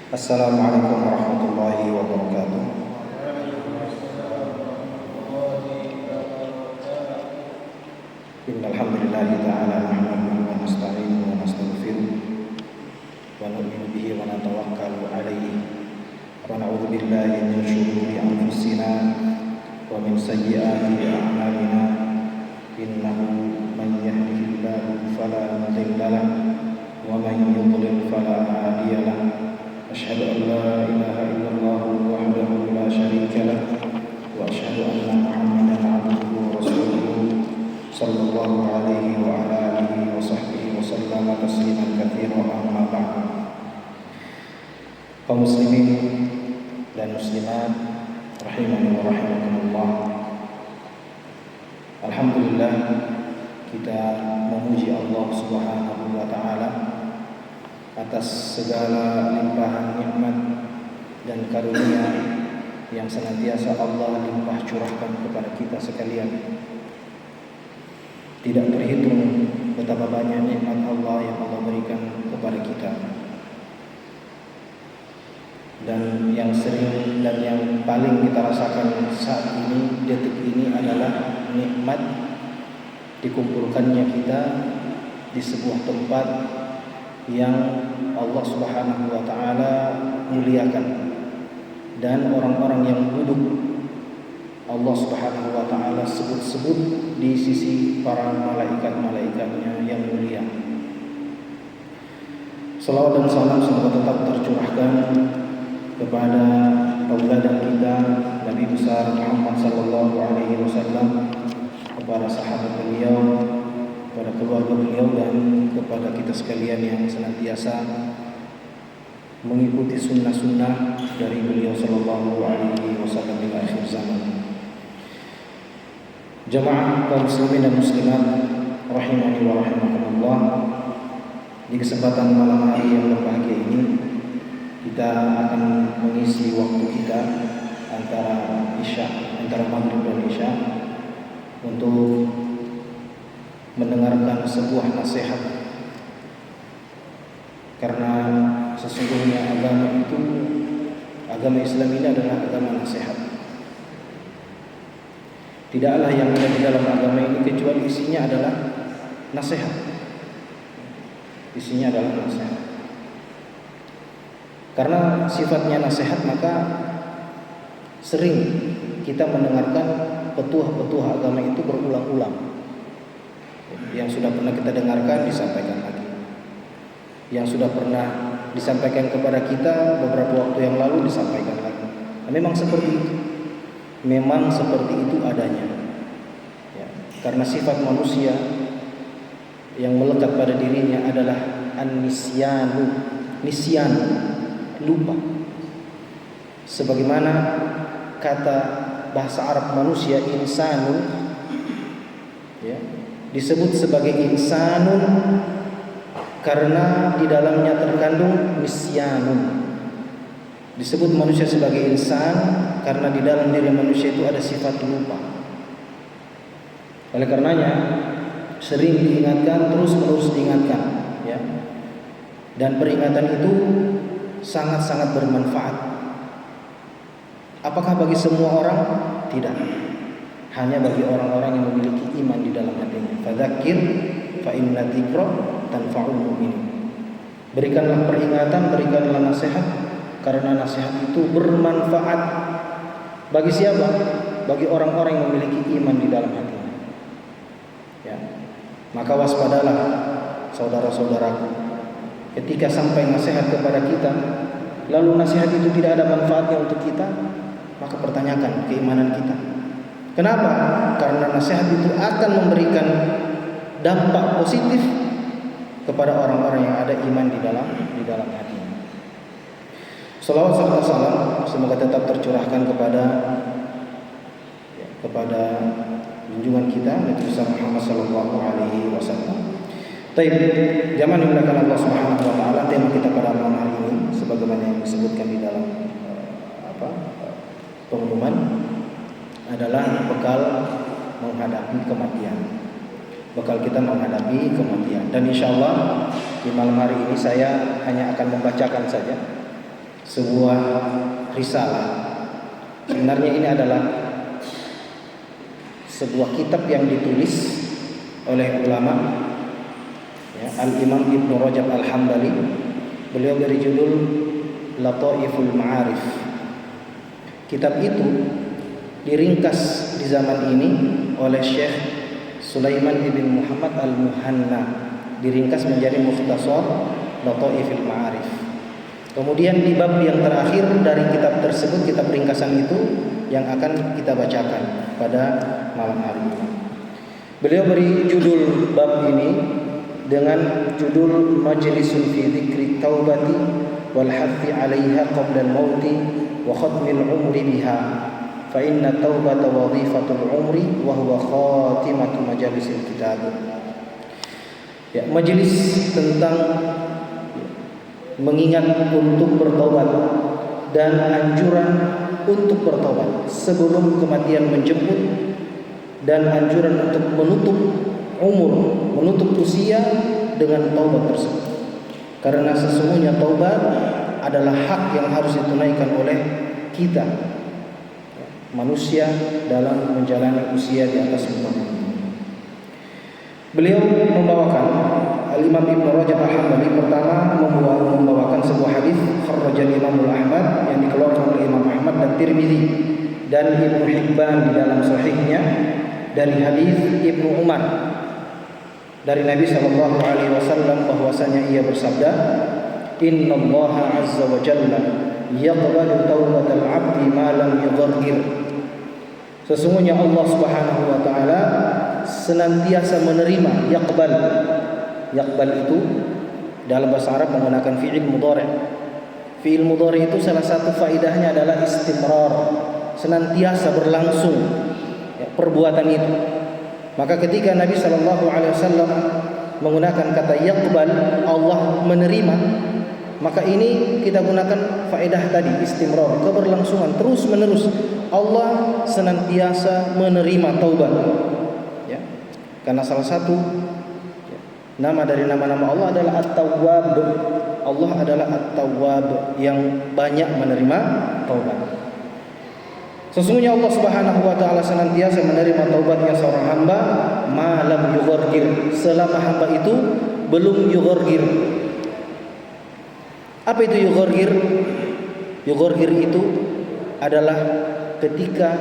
Assalamualaikum warahmatullahi wabarakatuh. Innal hamdalillah ta'ala nahmaduhu wa nasta'inuhu wa nastaghfiruh wa nu'minu bihi wa natawakkalu 'alaihi wa na'udzu billahi min shururi anfusina wa min sayyiati a'malina innahu man yahdihillahu fala mudilla lahu wa man yudlil fala hadiya lahu. أشهد أن لا إله إلا الله وحده لا شريك له وأشهد أن محمدا عبده ورسوله صلى الله عليه وعلى آله وصحبه وسلم تسليما كثيرا أما بعد. Kaum muslimin dan muslimat rahimani wa rahimakumullah. Alhamdulillah, kita memuji Allah Subhanahu wa taala atas segala limpahan nikmat dan karunia yang senantiasa Allah limpah curahkan kepada kita sekalian. Tidak terhitung betapa banyak nikmat Allah yang Allah berikan kepada kita. Dan yang sering dan yang paling kita rasakan saat ini, detik ini adalah nikmat dikumpulkannya kita di sebuah tempat yang Allah Subhanahu wa taala muliakan, dan orang-orang yang duduk Allah Subhanahu wa taala sebut-sebut di sisi para malaikat-malaikatnya yang mulia. Salawat dan salam semoga tetap tercurahkan kepada tauladan kita Nabi besar Muhammad sallallahu alaihi wasallam, kepada sahabat beliau, kepada keluarga beliau, dan kepada kita sekalian yang senantiasa mengikuti sunnah-sunnah dari beliau sallallahu alaihi wasallam hingga akhir zaman. Jamaah kaum muslimin dan muslimat rahimani wa rahimakumullah, di kesempatan malam hari yang berbahagia ini kita akan mengisi waktu kita antara maghrib dan isya untuk mendengarkan sebuah nasihat, karena sesungguhnya agama Islam ini adalah agama nasihat. Tidaklah yang ada di dalam agama ini kecuali isinya adalah nasihat. Isinya adalah nasihat. Karena sifatnya nasihat, maka sering kita mendengarkan petuah-petuah agama itu berulang-ulang. Yang sudah pernah kita dengarkan disampaikan lagi, yang sudah pernah disampaikan kepada kita beberapa waktu yang lalu disampaikan lagi. Nah, memang seperti itu adanya ya, karena sifat manusia yang melekat pada dirinya adalah nisyan, lupa. Sebagaimana kata bahasa Arab manusia insanun ya, disebut sebagai insanun karena di dalamnya terkandung nisyanun. Disebut manusia sebagai insan karena di dalam diri manusia itu ada sifat lupa. Oleh karenanya sering diingatkan, terus-menerus diingatkan ya. Dan peringatan itu sangat-sangat bermanfaat. Apakah bagi semua orang? Tidak. Hanya bagi orang-orang yang memiliki iman di dalam hatinya. Fadzakir fa inna dzikra tanfa'ul mu'minin. Berikanlah peringatan, berikanlah nasihat, karena nasihat itu bermanfaat bagi siapa? Bagi orang-orang yang memiliki iman di dalam hatinya. Ya. Maka waspadalah saudara-saudaraku, ketika sampai nasihat kepada kita, lalu nasihat itu tidak ada manfaatnya untuk kita, maka pertanyakan keimanan kita. Kenapa? Karena nasihat itu akan memberikan dampak positif kepada orang-orang yang ada iman di dalam hatinya. Salawat serta salam semoga tetap tercurahkan kepada junjungan kita Nabi Muhammad sallallahu alaihi wasallam. Baik, jamaah dimuliakan Allah Subhanahu wa taala, tema kita pada malam hari ini sebagaimana yang disebutkan di dalam pengumuman adalah bekal menghadapi kematian. Bekal kita menghadapi kematian. Dan insyaallah di malam hari ini saya hanya akan membacakan saja sebuah risalah. Sebenarnya ini adalah sebuah kitab yang ditulis oleh ulama, ya, Al-Imam Ibnu Rajab Al-Hambali. Beliau beri judul Lataiful Ma'arif. Kitab itu diringkas di zaman ini oleh Syekh Sulaiman ibn Muhammad Al-Muhanna, diringkas menjadi Mukhtasar Lataiful Ma'arif. Kemudian di bab yang terakhir dari kitab tersebut, kitab ringkasan itu yang akan kita bacakan pada malam hari ini. Beliau beri judul bab ini dengan judul Majlisun fi dzikri taubati wal hathi 'alaiha qabla al-mauti wa khatmil umri biha fa inna taubata wadhifatul umri wa huwa khatimatu majalisil kitab. Ya, majelis tentang mengingat untuk bertobat dan anjuran untuk bertobat sebelum kematian menjemput, dan anjuran untuk menutup umur, menutup usia dengan taubat tersebut. Karena sesungguhnya taubat adalah hak yang harus ditunaikan oleh kita manusia dalam menjalani usia di atas muka bumi. Beliau membawakan Al-Imam Ibnu Rajab Al-Hambali pertama membawakan sebuah hadis kharrajal Imam Ahmad yang dikeluarkan oleh Imam Ahmad dan Tirmizi dan Ibnu Hibban di dalam sahihnya dari hadis Ibnu Umar dari Nabi sallallahu alaihi wasallam bahwasanya ia bersabda, "Innallaha 'azza wa jalla yaqbalu taubatal 'abdi ma lam yughargir." Sesungguhnya Allah Subhanahu wa taala senantiasa menerima yaqbal. Yaqbal itu dalam bahasa Arab menggunakan fi'il mudhari'. Fi'il mudhari' itu salah satu faedahnya adalah istimrar, senantiasa berlangsung ya, perbuatan itu. Maka ketika Nabi sallallahu alaihi wasallam menggunakan kata yaqbal, Allah menerima, maka ini kita gunakan faedah tadi istimrar, keberlangsungan terus menerus. Allah senantiasa menerima taubat. Ya. Karena salah satu nama dari nama-nama Allah adalah At-Tawwab. Allah adalah At-Tawwab yang banyak menerima taubat. Sesungguhnya Allah Subhanahu wa taala senantiasa menerima taubatnya seorang hamba malam yughargir, selama hamba itu belum yughargir. Apa itu yughargir? Yughargir itu adalah ketika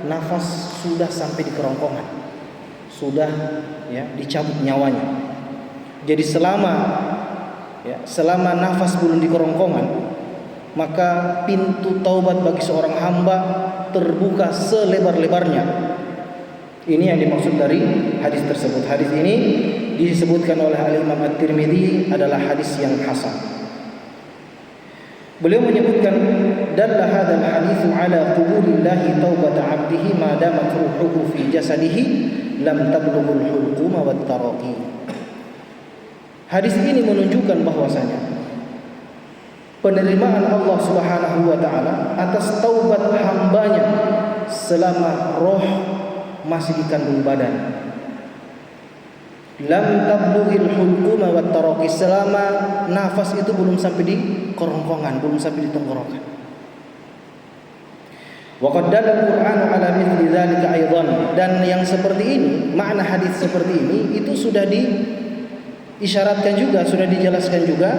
nafas sudah sampai di kerongkongan, sudah ya dicabut nyawanya. Jadi selama nafas belum di kerongkongan, maka pintu taubat bagi seorang hamba terbuka selebar-lebarnya. Ini yang dimaksud dari hadis tersebut. Hadis ini disebutkan oleh Al-Imam At-Tirmidzi adalah hadis yang hasan. Beliau menyebutkan dalla hadzal hadits ala qubulillahi taubata 'abdihi ma damat ruhuhu fi jasadihi lam tablughul hulquma wat taraqi. Hadis ini menunjukkan bahwasanya penerimaan Allah Subhanahu wa taala atas taubat hambanya selama roh masih di kandung badan. Lam tablughil hulquma wat taraqi, selama nafas itu belum sampai di kerongkongan, belum sampai di tenggorokan. Wa qad dalla al-Qur'anu ala mithli dzalika aidan, dan yang seperti ini, makna hadis seperti ini itu sudah diisyaratkan juga, sudah dijelaskan juga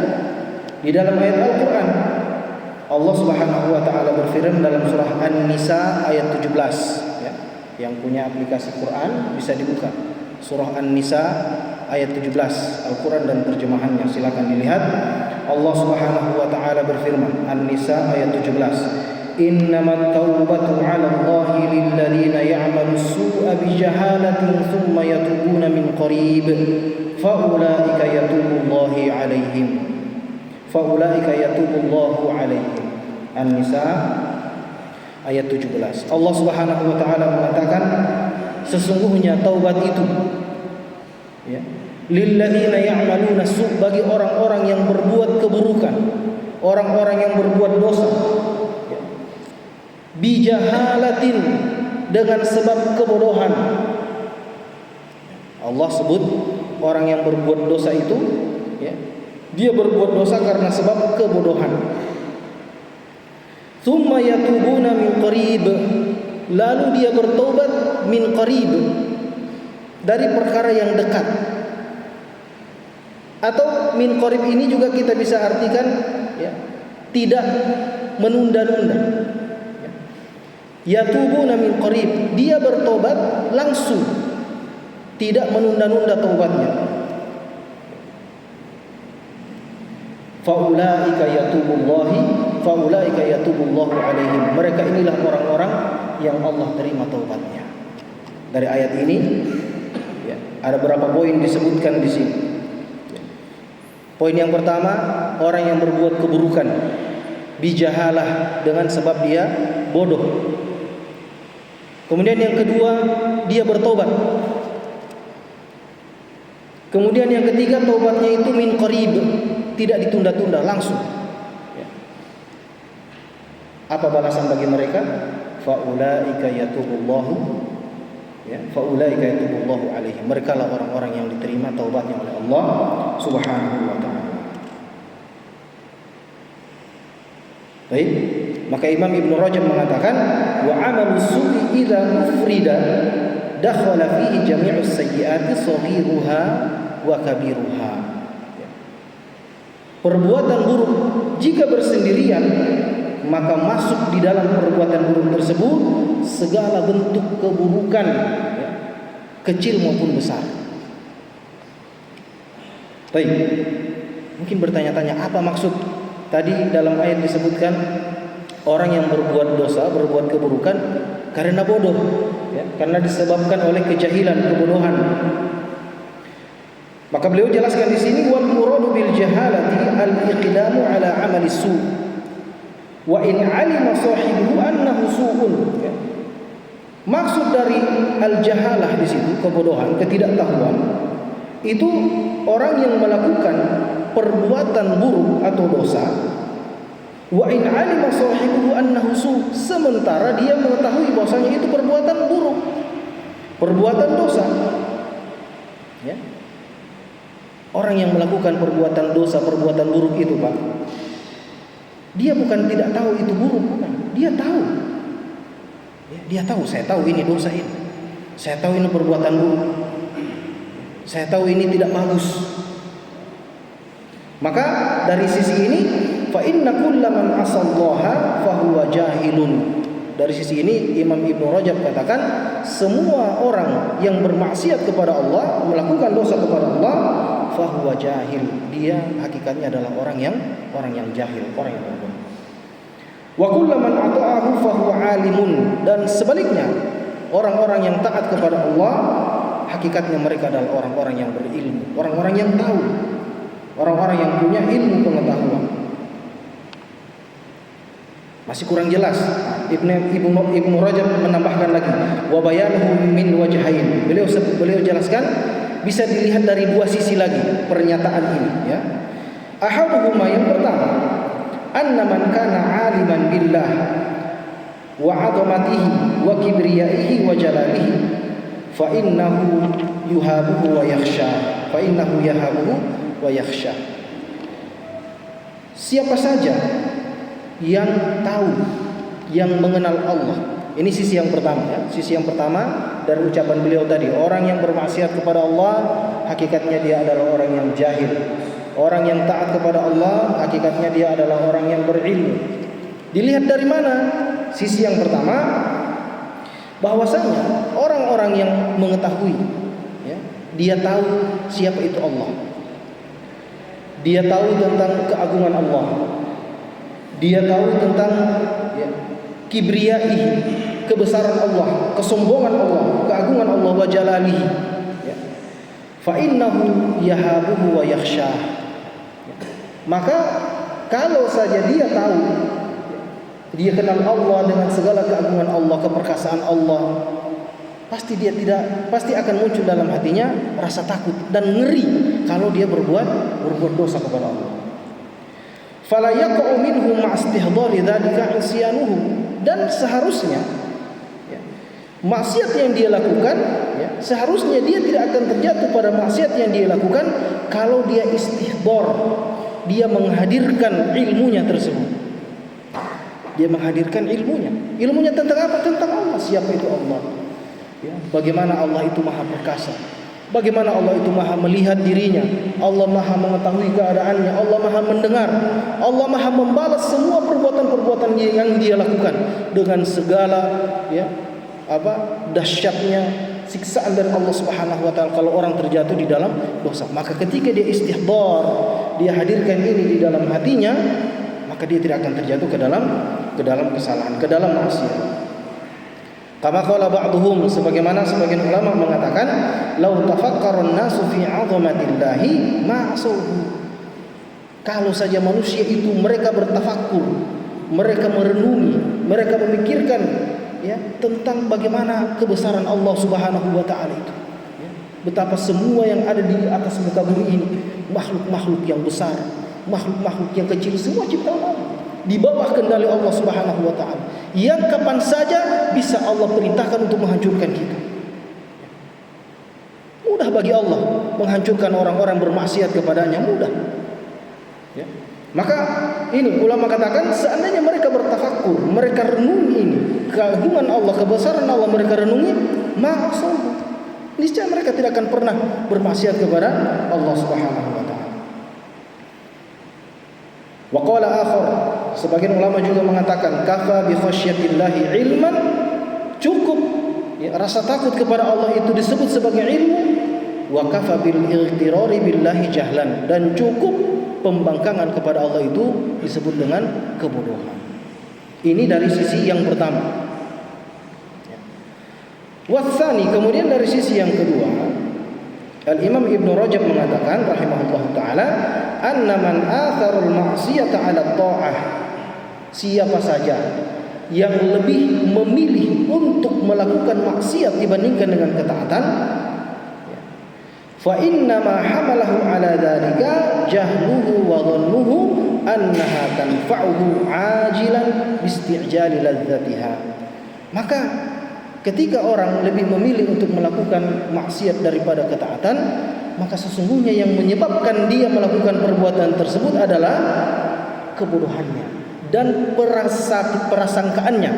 di dalam ayat Al-Qur'an. Allah Subhanahu wa taala berfirman dalam surah An-Nisa ayat 17 ya. Yang punya aplikasi Quran bisa dibuka. Surah An-Nisa ayat 17 Al-Quran dan terjemahannya, silakan dilihat. Allah Subhanahu wa taala berfirman, An-Nisa ayat 17, "Innamat taubatu 'ala Allahi lil ladzina ya'malu su'a bi jahalatin tsumma yatubuna min qarib fa ulaika yatubullahu 'alaihim." Fa ulaika yatubullahu 'alaihim. An-Nisa ayat 17. Allah Subhanahu wa taala mengatakan, sesungguhnya taubat itu ya, lilladzina ya'maluna su', bagi orang-orang yang berbuat keburukan, orang-orang yang berbuat dosa ya, bijahalatin, dengan sebab kebodohan. Allah sebut orang yang berbuat dosa itu ya, dia berbuat dosa karena sebab kebodohan. Thumma yatubuna min qarib, lalu dia bertobat min qarib, dari perkara yang dekat. Atau min qarib ini juga kita bisa artikan ya, tidak menunda-nunda. Yatubuna min qarib, dia bertobat langsung, tidak menunda-nunda taubatnya. Faulaika yatubullahu alaihim. Mereka inilah orang-orang yang Allah terima taubatnya. Dari ayat ini ya, ada beberapa poin disebutkan di sini. Poin yang pertama, orang yang berbuat keburukan bijahalah, dengan sebab dia bodoh. Kemudian yang kedua, dia bertobat. Kemudian yang ketiga, taubatnya itu min qarib, tidak ditunda-tunda, langsung. Apa balasan bagi mereka? Faulaika yatubullahu alaihim. Mereka lah orang-orang yang diterima taubatnya oleh Allah Subhanahu wa taala. Baik, maka Imam Ibnu Rajab mengatakan, wa amalu su'i idza ufrida dakhala fihi jami'us sayyi'ati saghiruha wa kabiruha. Perbuatan buruk jika bersendirian, maka masuk di dalam perbuatan buruk tersebut segala bentuk keburukan, ya, kecil maupun besar. Baik, mungkin bertanya-tanya, apa maksud tadi dalam ayat disebutkan orang yang berbuat dosa, berbuat keburukan karena bodoh, ya, karena disebabkan oleh kejahilan, kebodohan. Maka beliau jelaskan di sini, wal muradu bil jahalati al-iqdamu ala amali su' wa in 'alima sahibuhu annahu su'un. Maksud dari al-jahalah di situ, kebodohan, ketidaktahuan, itu orang yang melakukan perbuatan buruk atau dosa. Wa in 'alima sahibuhu annahu su', sementara dia mengetahui bahwasanya itu perbuatan buruk, perbuatan dosa. Ya. Orang yang melakukan perbuatan dosa, perbuatan buruk itu, Pak, dia bukan tidak tahu itu buruk, bukan. Dia tahu. Ya, dia tahu, saya tahu ini dosa ini. Saya tahu ini perbuatan buruk. Saya tahu ini tidak bagus. Maka dari sisi ini, fa inna kullaman asallaha fa huwa jahilun. Dari sisi ini Imam Ibnu Rajab katakan, semua orang yang bermaksiat kepada Allah, melakukan dosa kepada Allah, fahuwa jahil, dia hakikatnya adalah orang yang jahil, orang yang bodoh. Wa kullaman ata'ahu fahuwa alimun, dan sebaliknya orang-orang yang taat kepada Allah, hakikatnya mereka adalah orang-orang yang berilmu, orang-orang yang tahu, orang-orang yang punya ilmu pengetahuan. Masih kurang jelas. Ibnu Rajab menambahkan lagi, wa bayanuhu min wajhain. Beliau jelaskan bisa dilihat dari dua sisi lagi pernyataan ini, ya. Ahaduhuma, yang pertama, anna man kana aliman billah wa 'azamatihi wa kibriyaihi wa jalalihi fa innahu yuhabuhu wa yakhsha. Siapa saja yang tahu, yang mengenal Allah. Ini sisi yang pertama, ya. Sisi yang pertama dari ucapan beliau tadi, orang yang bermaksiat kepada Allah, hakikatnya dia adalah orang yang jahil. Orang yang taat kepada Allah, hakikatnya dia adalah orang yang berilmu. Dilihat dari mana? Sisi yang pertama, bahwasanya orang-orang yang mengetahui, ya, dia tahu siapa itu Allah. Dia tahu tentang keagungan Allah. Dia tahu tentang, ya, kibriyaihi, kebesaran Allah, kesombongan Allah, keagungan Allah, wa jalalihi, ya. Fa innahu yahabuhu wa yakhsha. Maka kalau saja dia tahu, dia kenal Allah dengan segala keagungan Allah, keperkasaan Allah, pasti akan muncul dalam hatinya rasa takut dan ngeri kalau dia berbuat dosa kepada Allah. Fala yaqa'u minhu ma'istihdari dzalika isyanuhu, dan seharusnya, ya, maksiat yang dia lakukan, ya, seharusnya dia tidak akan terjatuh pada maksiat yang dia lakukan kalau dia istihdar, dia menghadirkan ilmunya tersebut. Dia menghadirkan ilmunya. Ilmunya tentang apa? Tentang Allah. Siapa itu Allah? Ya, bagaimana Allah itu maha perkasa. Bagaimana Allah itu maha melihat dirinya. Allah maha mengetahui keadaannya. Allah maha mendengar. Allah maha membalas semua perbuatan-perbuatan yang dia lakukan dengan segala dahsyatnya siksaan dari Allah Subhanahu wa taala kalau orang terjatuh di dalam dosa. Maka ketika dia istihdar, dia hadirkan ini di dalam hatinya, maka dia tidak akan terjatuh ke dalam kesalahan, ke dalam maksiat. Kama qala ba'dhum, sebagaimana sebagian ulama mengatakan, "Lau tafakkarun nasu fi 'azamatillahi ma'asuhu." Kalau saja manusia itu mereka bertafakkur, mereka merenungi, mereka memikirkan tentang bagaimana kebesaran Allah Subhanahu wa taala itu. Betapa semua yang ada di atas muka bumi ini, makhluk-makhluk yang besar, makhluk-makhluk yang kecil, semua ciptaan Allah. Di bawah kendali Allah Subhanahu wa taala. Yang kapan saja bisa Allah perintahkan untuk menghancurkan kita. Mudah bagi Allah menghancurkan orang-orang bermaksiat kepadanya, mudah. Ya. Maka ini ulama katakan seandainya mereka bertafakkur, mereka renungi ini, keagungan Allah, kebesaran Allah mereka renungi, ma'asum. Niscaya mereka tidak akan pernah bermaksiat kepada Allah Subhanahu wa taala. Wa qala akhar, sebagian ulama juga mengatakan kafa bi khasyatillahi ilman, cukup rasa takut kepada Allah itu disebut sebagai ilmu, wa kafa bil ightirari billahi jahlan, dan cukup pembangkangan kepada Allah itu disebut dengan kebodohan. Ini dari sisi yang pertama. Watsani, kemudian dari sisi yang kedua, Al-Imam Ibn Rajab mengatakan rahimahullah ta'ala, anna man atharul ma'siyata 'ala ta'ah, siapa saja yang lebih memilih untuk melakukan maksiat dibandingkan dengan ketaatan, fa inna ma hamalahu 'ala dzalika jahluhu wa dhannuhu annaha tanfa'uhu 'ajilan bisti'jali ladzatiha. Maka ketika orang lebih memilih untuk melakukan maksiat daripada ketaatan, maka sesungguhnya yang menyebabkan dia melakukan perbuatan tersebut adalah kebodohannya dan prasangkaannya.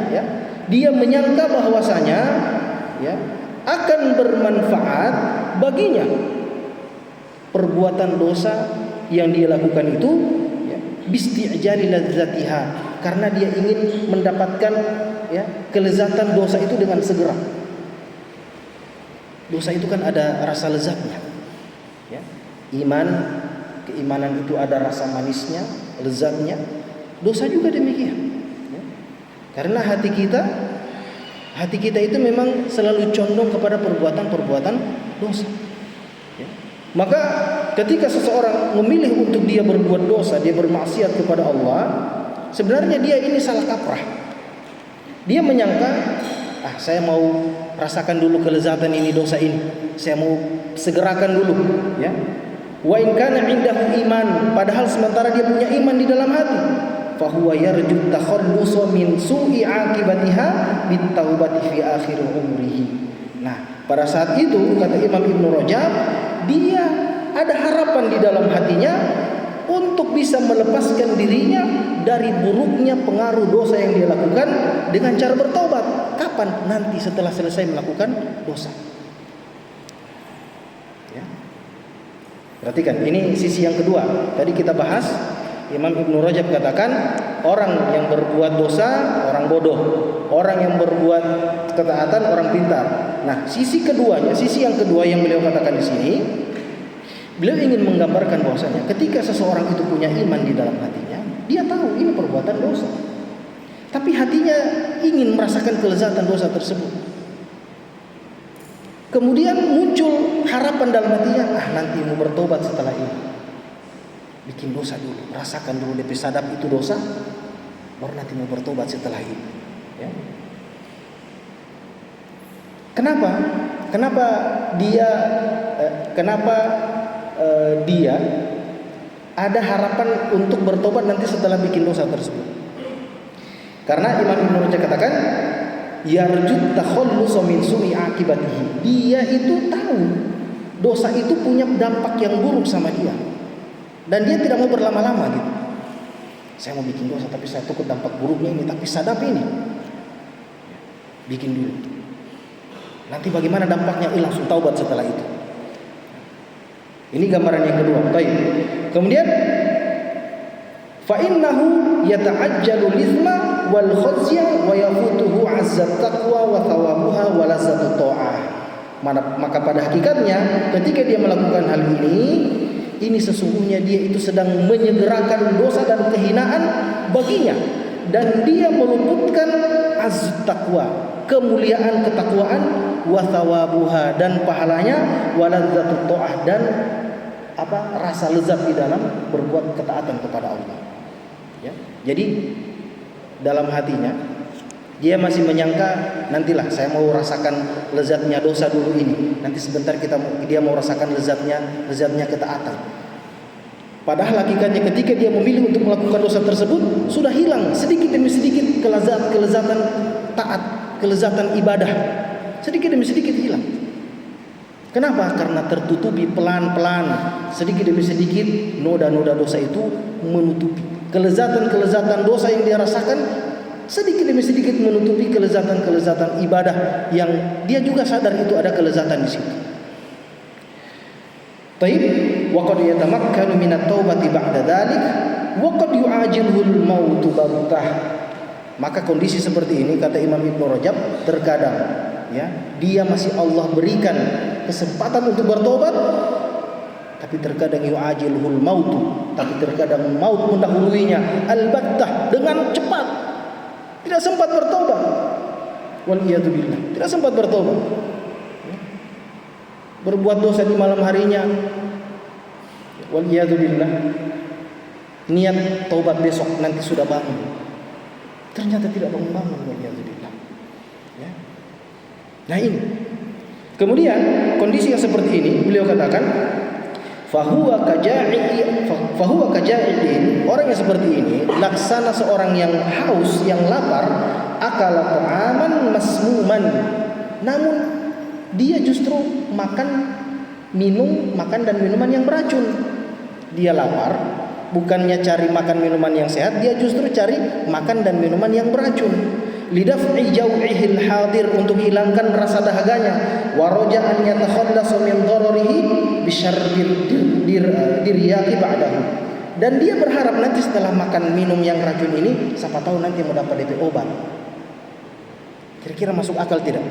Dia menyangka bahwasanya akan bermanfaat baginya perbuatan dosa yang dia lakukan itu, bisti'jali ladzatiha, karena dia ingin mendapatkan kelezatan dosa itu dengan segera. Dosa itu kan ada rasa lezatnya. Keimanan itu ada rasa manisnya, lezatnya. Dosa juga demikian. Karena hati kita itu memang selalu condong kepada perbuatan-perbuatan dosa. Maka ketika seseorang memilih untuk dia berbuat dosa, dia bermaksiat kepada Allah, sebenarnya dia ini salah kaprah. Dia menyangka, saya mau rasakan dulu kelezatan ini dosa ini, saya mau segerakan dulu, Wa in kana 'indahu iman, padahal sementara dia punya iman di dalam hati, fa huwa yarju takhallusa min su'i 'aqibatiha bitaubati fi akhir umrihi. Nah, pada saat itu kata Imam Ibn Rajab, dia ada harapan di dalam hatinya untuk bisa melepaskan dirinya dari buruknya pengaruh dosa yang dia lakukan dengan cara bertobat. Kapan? Nanti setelah selesai melakukan dosa. Perhatikan, ini sisi yang kedua. Tadi kita bahas, Imam Ibn Rajab katakan orang yang berbuat dosa orang bodoh, orang yang berbuat ketaatan orang pintar. Nah, sisi keduanya, sisi yang kedua yang beliau katakan di sini, beliau ingin menggambarkan bahwasanya ketika seseorang itu punya iman di dalam hatinya, dia tahu ini perbuatan dosa, tapi hatinya ingin merasakan kelezatan dosa tersebut. Kemudian muncul harapan dalam hatinya, nanti mau bertobat setelah ini, bikin dosa dulu, rasakan dulu DP sadap itu dosa, baru nanti mau bertobat setelah ini. Kenapa dia ada harapan untuk bertobat nanti setelah bikin dosa tersebut? Karena Imam Ibn Rajab katakan, yarjut takhallusa min su'i akibatihi. Dia itu tahu dosa itu punya dampak yang buruk sama dia, dan dia tidak mau berlama-lama gitu. Saya mau bikin dosa tapi saya takut dampak buruknya ini, tapi sadap ini. Bikin dulu. Nanti bagaimana dampaknya? Langsung taubat setelah itu. Ini gambaran yang kedua. Baik. Kemudian fa innahu yata'ajjalu al-ithma wal khazya wa yafutuhu 'azzat taqwa wa thawabuha wa lazzatut ta'ah. Maka pada hakikatnya ketika dia melakukan hal ini sesungguhnya dia itu sedang menyegerakan dosa dan kehinaan baginya, dan dia meluputkan azzat taqwa, kemuliaan ketakwaan, wa thawabuha, dan pahalanya, wa lazzatut ta'ah, dan rasa lezat di dalam berbuat ketaatan kepada Allah. Ya. Jadi dalam hatinya dia masih menyangka, nantilah saya mau rasakan lezatnya dosa dulu ini. Nanti sebentar dia mau rasakan lezatnya ketaatan. Padahal hakikatnya ketika dia memilih untuk melakukan dosa tersebut, sudah hilang sedikit demi sedikit kelezatan taat, kelezatan ibadah. Sedikit demi sedikit hilang. Kenapa? Karena tertutupi pelan-pelan, sedikit demi sedikit noda-noda dosa itu menutupi kelezatan dosa yang dia rasakan. Sedikit demi sedikit menutupi kelezatan ibadah yang dia juga sadar itu ada kelezatan di situ. Taib wa qad yatamakkanu min at-taubati ba'da dzalik wa qad yu'ajilhu al-maut baghtah. Maka kondisi seperti ini kata Imam Ibnu Rajab, terkadang ya dia masih Allah berikan kesempatan untuk bertobat, tapi terkadang yu'ajilhu al-maut, tapi terkadang maut mendahuluinya al-baghtah dengan cepat. Tidak sempat bertobat. Waliyadzubillah. Tidak sempat bertobat. Berbuat dosa di malam harinya. Waliyadzubillah. Niat taubat besok, nanti sudah bangun. Ternyata tidak bangun-bangun. Waliyadzubillah. Ya. Nah ini. Kemudian kondisi yang seperti ini beliau katakan fahuwa kaja'idin, orang yang seperti ini laksana seorang yang haus, yang lapar, akala ta'aman masmuman, namun dia justru makan dan minuman yang beracun. Dia lapar, bukannya cari makan minuman yang sehat, dia justru cari makan dan minuman yang beracun. Lidaf'i jau'ihil hadir, untuk hilangkan rasa dahaganya, wa raja'an yatakhallasu min dararihi bisyarbil diryaqi ba'dahu, dan dia berharap nanti setelah makan minum yang racun ini, siapa tahu nanti mendapat DP obat. Kira-kira masuk akal tidak?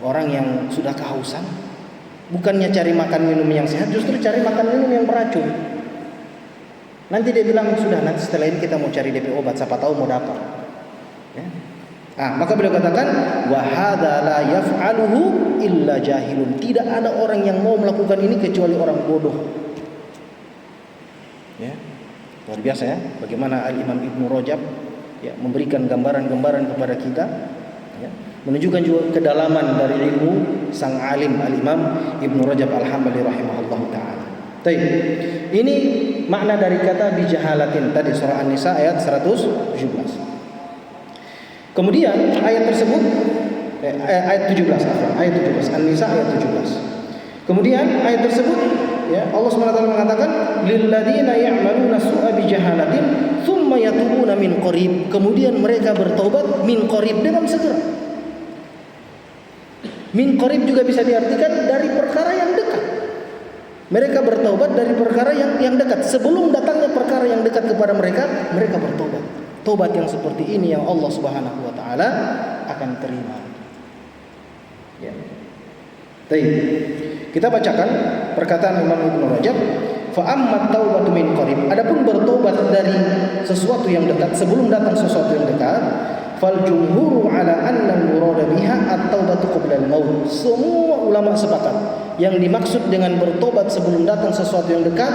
Orang yang sudah kehausan bukannya cari makan minum yang sehat, justru cari makan minum yang beracun. Nanti dia bilang sudah, nanti setelah ini kita mau cari DP obat, siapa tahu mau dapat. Ya. Maka beliau katakan wa hadza la yaf'aluhu illa jahilun. Tidak ada orang yang mau melakukan ini kecuali orang bodoh. Ya. Luar biasa ya, bagaimana Al-Imam Ibnu Rajab ya memberikan gambaran-gambaran kepada kita ya, menunjukkan juga kedalaman dari ilmu sang alim Al-Imam Ibnu Rajab Al-Hambali rahimahullahu taala. Baik. Ini makna dari kata bijahalatin tadi, surah An-Nisa ayat 117. Kemudian ayat tersebut ayat 17 An-Nisa ayat 17. Kemudian ayat tersebut ya Allah SWT mengatakan lilladzina ya'maluna su'a bijahalatin tsumma yatubuna min qarib. Kemudian mereka bertaubat min qarib, dengan segera. Min qarib juga bisa diartikan dari perkara yang dekat. Mereka bertaubat dari perkara yang dekat. Sebelum datangnya perkara yang dekat kepada mereka, mereka bertaubat. Taubat yang seperti ini yang Allah Subhanahu wa taala akan terima. Ya. Baik. Kita bacakan perkataan Imam Ibnu Rajab, fa ammat taubatu min qarib. Adapun bertobat dari sesuatu yang dekat, sebelum datang sesuatu yang dekat, fal jumhuru ala anna murada biha at-taubatu qabla al-maut. Semua ulama sepakat yang dimaksud dengan bertobat sebelum datang sesuatu yang dekat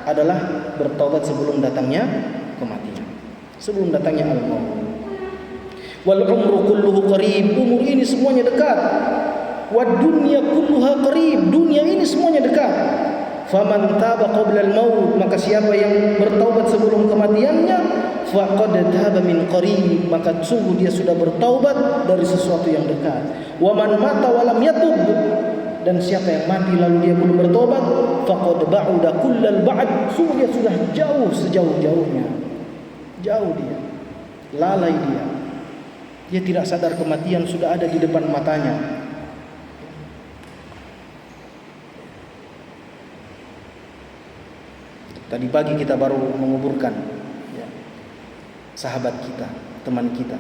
adalah bertobat sebelum datangnya kematian, sebelum datangnya al-maut. Wal umru kulluhu qarib, umur ini semuanya dekat. Wad dunya kulluha qarib, dunia ini semuanya dekat. Faman taba qabla al-maut, maka siapa yang bertaubat sebelum kematiannya, faqad taba min qarib, maka sungguh dia sudah bertaubat dari sesuatu yang dekat. Wa man mata wa lam yatub, dan siapa yang mati lalu dia belum bertobat, faqad ba'uda kullal ba'd, sungguh dia sudah jauh sejauh-jauhnya. Jauh dia, lalai dia. Dia tidak sadar kematian sudah ada di depan matanya. Tadi pagi kita baru menguburkan sahabat kita, teman kita,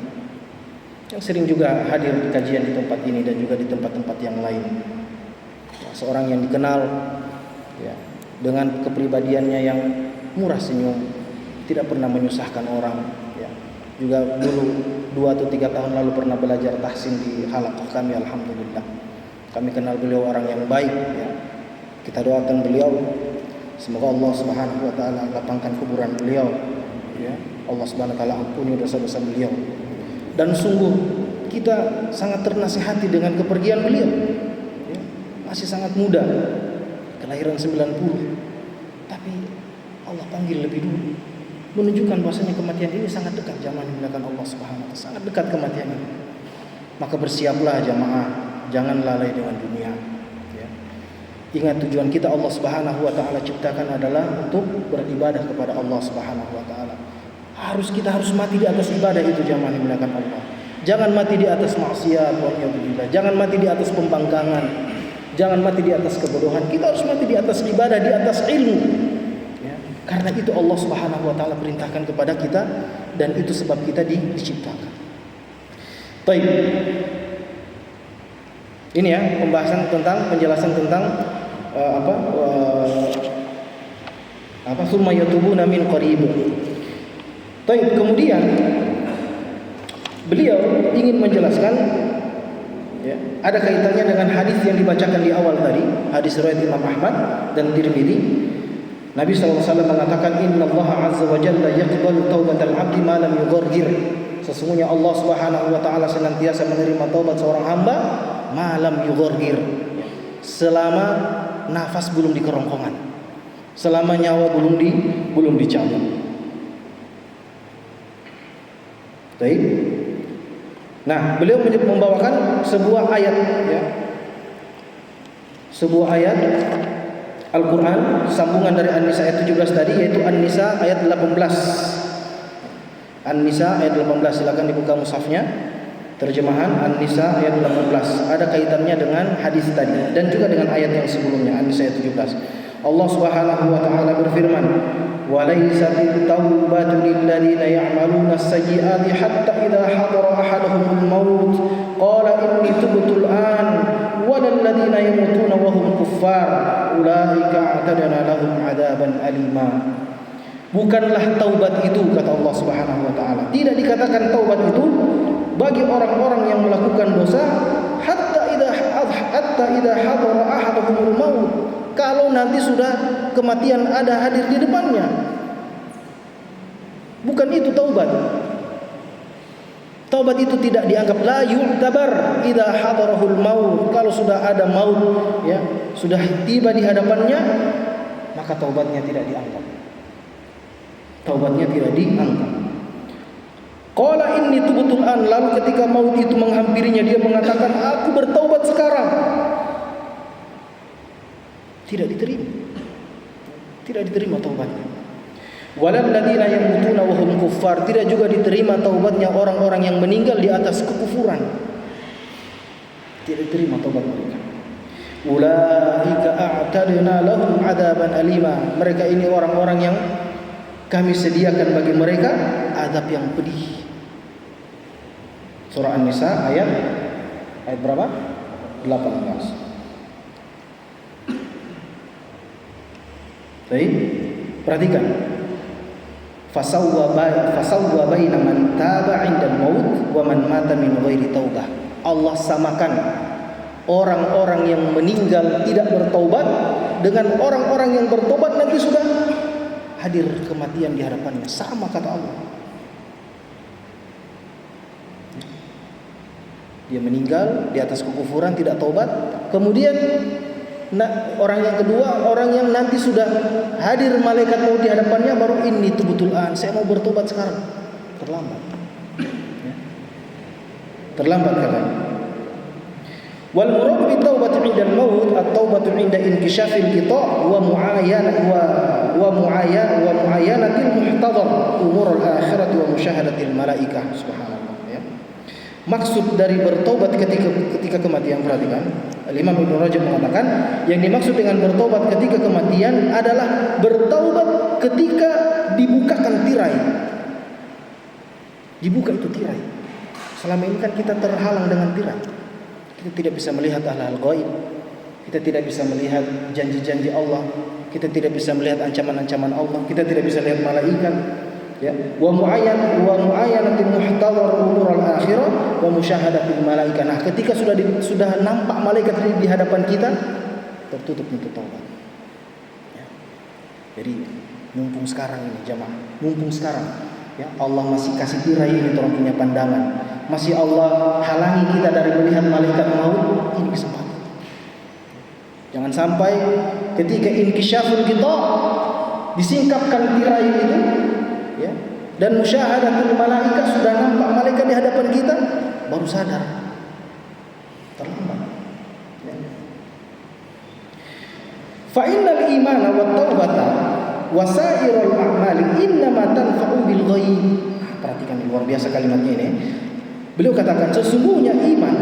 yang sering juga hadir di kajian di tempat ini dan juga di tempat-tempat yang lain. Seorang yang dikenal dengan kepribadiannya yang murah senyum, tidak pernah menyusahkan orang. Juga dulu 2 atau 3 tahun lalu pernah belajar tahsin di halaqah kami, alhamdulillah. Kami kenal beliau orang yang baik. Kita doakan beliau, semoga Allah Subhanahu wa taala lapangkan kuburan beliau. Allah Subhanahu wa taala ampuni dosa-dosa beliau. Dan sungguh kita sangat ternasihati dengan kepergian beliau. Masih sangat muda, kelahiran 90. Tapi Allah panggil lebih dulu, menunjukkan bahwasanya kematian ini sangat dekat. Jamaah dimuliakan Allah Subhanahu wa taala, sangat dekat kematian ini. Maka bersiaplah jamaah, jangan lalai dengan dunia. Ingat tujuan kita Allah Subhanahu wa taala ciptakan adalah untuk beribadah kepada Allah Subhanahu wa taala. Kita harus mati di atas ibadah itu, jamaah dimuliakan Allah. Jangan mati di atas maksiat, waliyadzubillah. Jangan mati di atas pembangkangan. Jangan mati di atas kebodohan. Kita harus mati di atas ibadah, di atas ilmu. Karena itu Allah Subhanahu wa taala perintahkan kepada kita, dan itu sebab kita diciptakan. Baik. Ini pembahasan tentang penjelasan tentang summa yatubuna min qarib. Baik, kemudian beliau ingin menjelaskan ada kaitannya dengan hadis yang dibacakan di awal tadi, hadis riwayat Imam Ahmad dan Tirmidzi. Nabi SAW mengatakan, Inna Allah Azza wa Jalla yaqbalu taubatal abdi ma lam yughargir. Sesungguhnya Allah Subhanahu wa taala senantiasa menerima taubat seorang hamba ma lam yughargir, selama nafas belum di kerongkongan, selama nyawa belum dicabut. Baik. Nah, beliau membawakan sebuah ayat sebuah ayat Al-Quran, sambungan dari An-Nisa ayat 17 tadi, yaitu An-Nisa ayat 18. An-Nisa ayat 18, silakan dibuka mushafnya. Terjemahan An-Nisa ayat 18. Ada kaitannya dengan hadis tadi dan juga dengan ayat yang sebelumnya, An-Nisa ayat 17. Allah Subhanahu wa taala berfirman, "Wa laysatit taubatu lil ladzina ya'maluna as-sayyi'ati hatta idza hadara ahaduhumul maut qala inni tubtu al-an wa lil ladzina yamutuna wa hum kuffar ulaika a'tadna lahum 'adaban alima." Bukanlah taubat itu, kata Allah Subhanahu wa taala, tidak dikatakan taubat itu bagi orang-orang yang melakukan dosa hatta idza hadara ahaduhumul maut, kalau nanti sudah kematian ada hadir di depannya. Bukan itu taubat. Taubat itu tidak dianggap, la yu'tabar idza hadarahul maut. Kalau sudah ada maut, sudah tiba di hadapannya, maka taubatnya tidak dianggap. Taubatnya tidak dianggap. Qala inni tubtul an, lalu ketika maut itu menghampirinya dia mengatakan, aku bertaubat sekarang. Tidak diterima. Tidak diterima taubatnya. Walal ladzina yamutuna wa hum kuffar, tidak juga diterima taubatnya orang-orang yang meninggal di atas kekufuran. Tidak diterima taubat mereka. Ulaika a'tadna lahum 'adaban alima, mereka ini orang-orang yang kami sediakan bagi mereka azab yang pedih. Surah An-Nisa ayat berapa? 18. Baik, perhatikan. Fasawwa baina man taba 'indal maut wa man mata min ghairi taubah. Allah samakan orang-orang yang meninggal tidak bertaubat dengan orang-orang yang bertobat nanti sudah hadir kematian di hadapannya. Sama kata Allah. Dia meninggal di atas kekufuran, tidak taubat. Kemudian orang yang kedua, orang yang nanti sudah hadir malaikat maut di hadapannya, baru ini tubtul an, saya mau bertobat sekarang. Terlambat. Terlambat katanya. Wal murad bi taubati 'inda al-maut at-taubatu 'inda inkishafil qita' wa mu'ayanah wa muayyanatil muhtadhar umur al-akhirati wa musyahadatil malaikah. Subhanallah, ya. Maksud dari bertobat ketika kematian, perhatikan. Imam Ibnu Rajab mengatakan yang dimaksud dengan bertobat ketika kematian adalah bertaubat ketika dibukakan tirai. Dibuka itu tirai. Selama ini kan kita terhalang dengan tirai. Kita tidak bisa melihat hal-hal gaib. Kita tidak bisa melihat janji-janji Allah. Kita tidak bisa melihat ancaman-ancaman Allah. Kita tidak bisa lihat malaikat. Ya, wa muayyanatil muhtadhar umur al-akhirah wa musyahadatil malaikah. Nah, ketika sudah nampak malaikat di hadapan kita, tertutup pintu taubat. Ya. Jadi mumpung sekarang ini jamaah, mumpung sekarang, ya, Allah masih kasih tirai ini orang punya pandangan. Masih Allah halangi kita dari melihat malaikat maut, ini kesempatan. Jangan sampai ketika inkisyaful kita disingkapkan tirai itu, ya, dan musyahadatul malaikah sudah nampak malaikat di hadapan kita, baru sadar. Terlambat. Ya. Fa innal imana wat taubata wa sa'irul a'mali innama tanfa'u bil ghaib. Perhatikan, luar biasa kalimatnya ini. Beliau katakan sesungguhnya iman,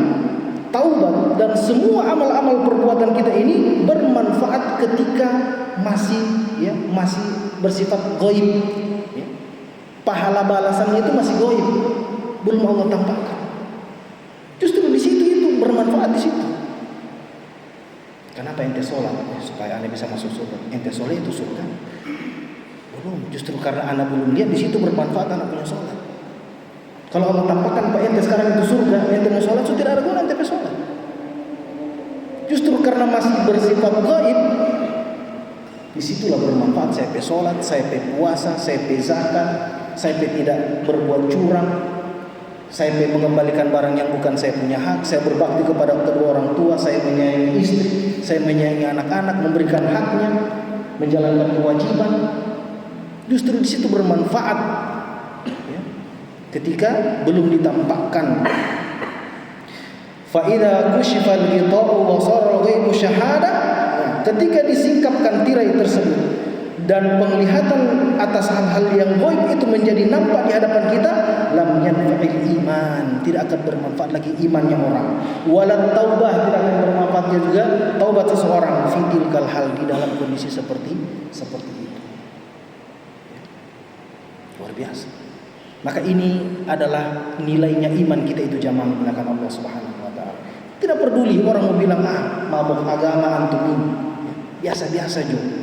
taubat dan semua amal-amal perbuatan kita ini bermanfaat ketika masih bersifat ghaib. Ya. Pahala balasannya itu masih ghaib, belum Allah tampakkan. Justru di situ itu bermanfaat di situ. Kenapa ente sholat? Supaya anda bisa masuk surga. Ente sholat itu surga? Belum. Justru karena anda belum lihat, di situ bermanfaat anda punya sholat. Kalau Allah tampakkan Pak ente sekarang itu surga, ente mau sholat, so tidak ada guna ente sholat. Justru karena masih bersifat gaib, disitulah bermanfaat. Saya sholat, saya puasa, saya zakat, saya tidak berbuat curang, saya mengembalikan barang yang bukan saya punya hak, saya berbakti kepada kedua orang tua, saya menyayangi istri, saya menyayangi anak-anak, memberikan haknya, menjalankan kewajiban. Justru di situ bermanfaat. Ya. Ketika belum ditampakkan. Fa idza kushifal ghita'u wa sara ghaibu syahadah. Ketika disingkapkan tirai tersebut dan penglihatan atas hal-hal yang gaib itu menjadi nampak di hadapan kita, lam yanfa'il iman, tidak akan bermanfaat lagi imannya orang. Walat taubah, tidak akan bermanfaat juga taubat seseorang fitil kal hal, di dalam kondisi seperti itu. Luar biasa. Maka ini adalah nilainya iman kita itu jamaah menggunakan Allah Subhanahu wa taala. Tidak peduli orang mau bilang mabuk agama antum ini. Biasa-biasa juga.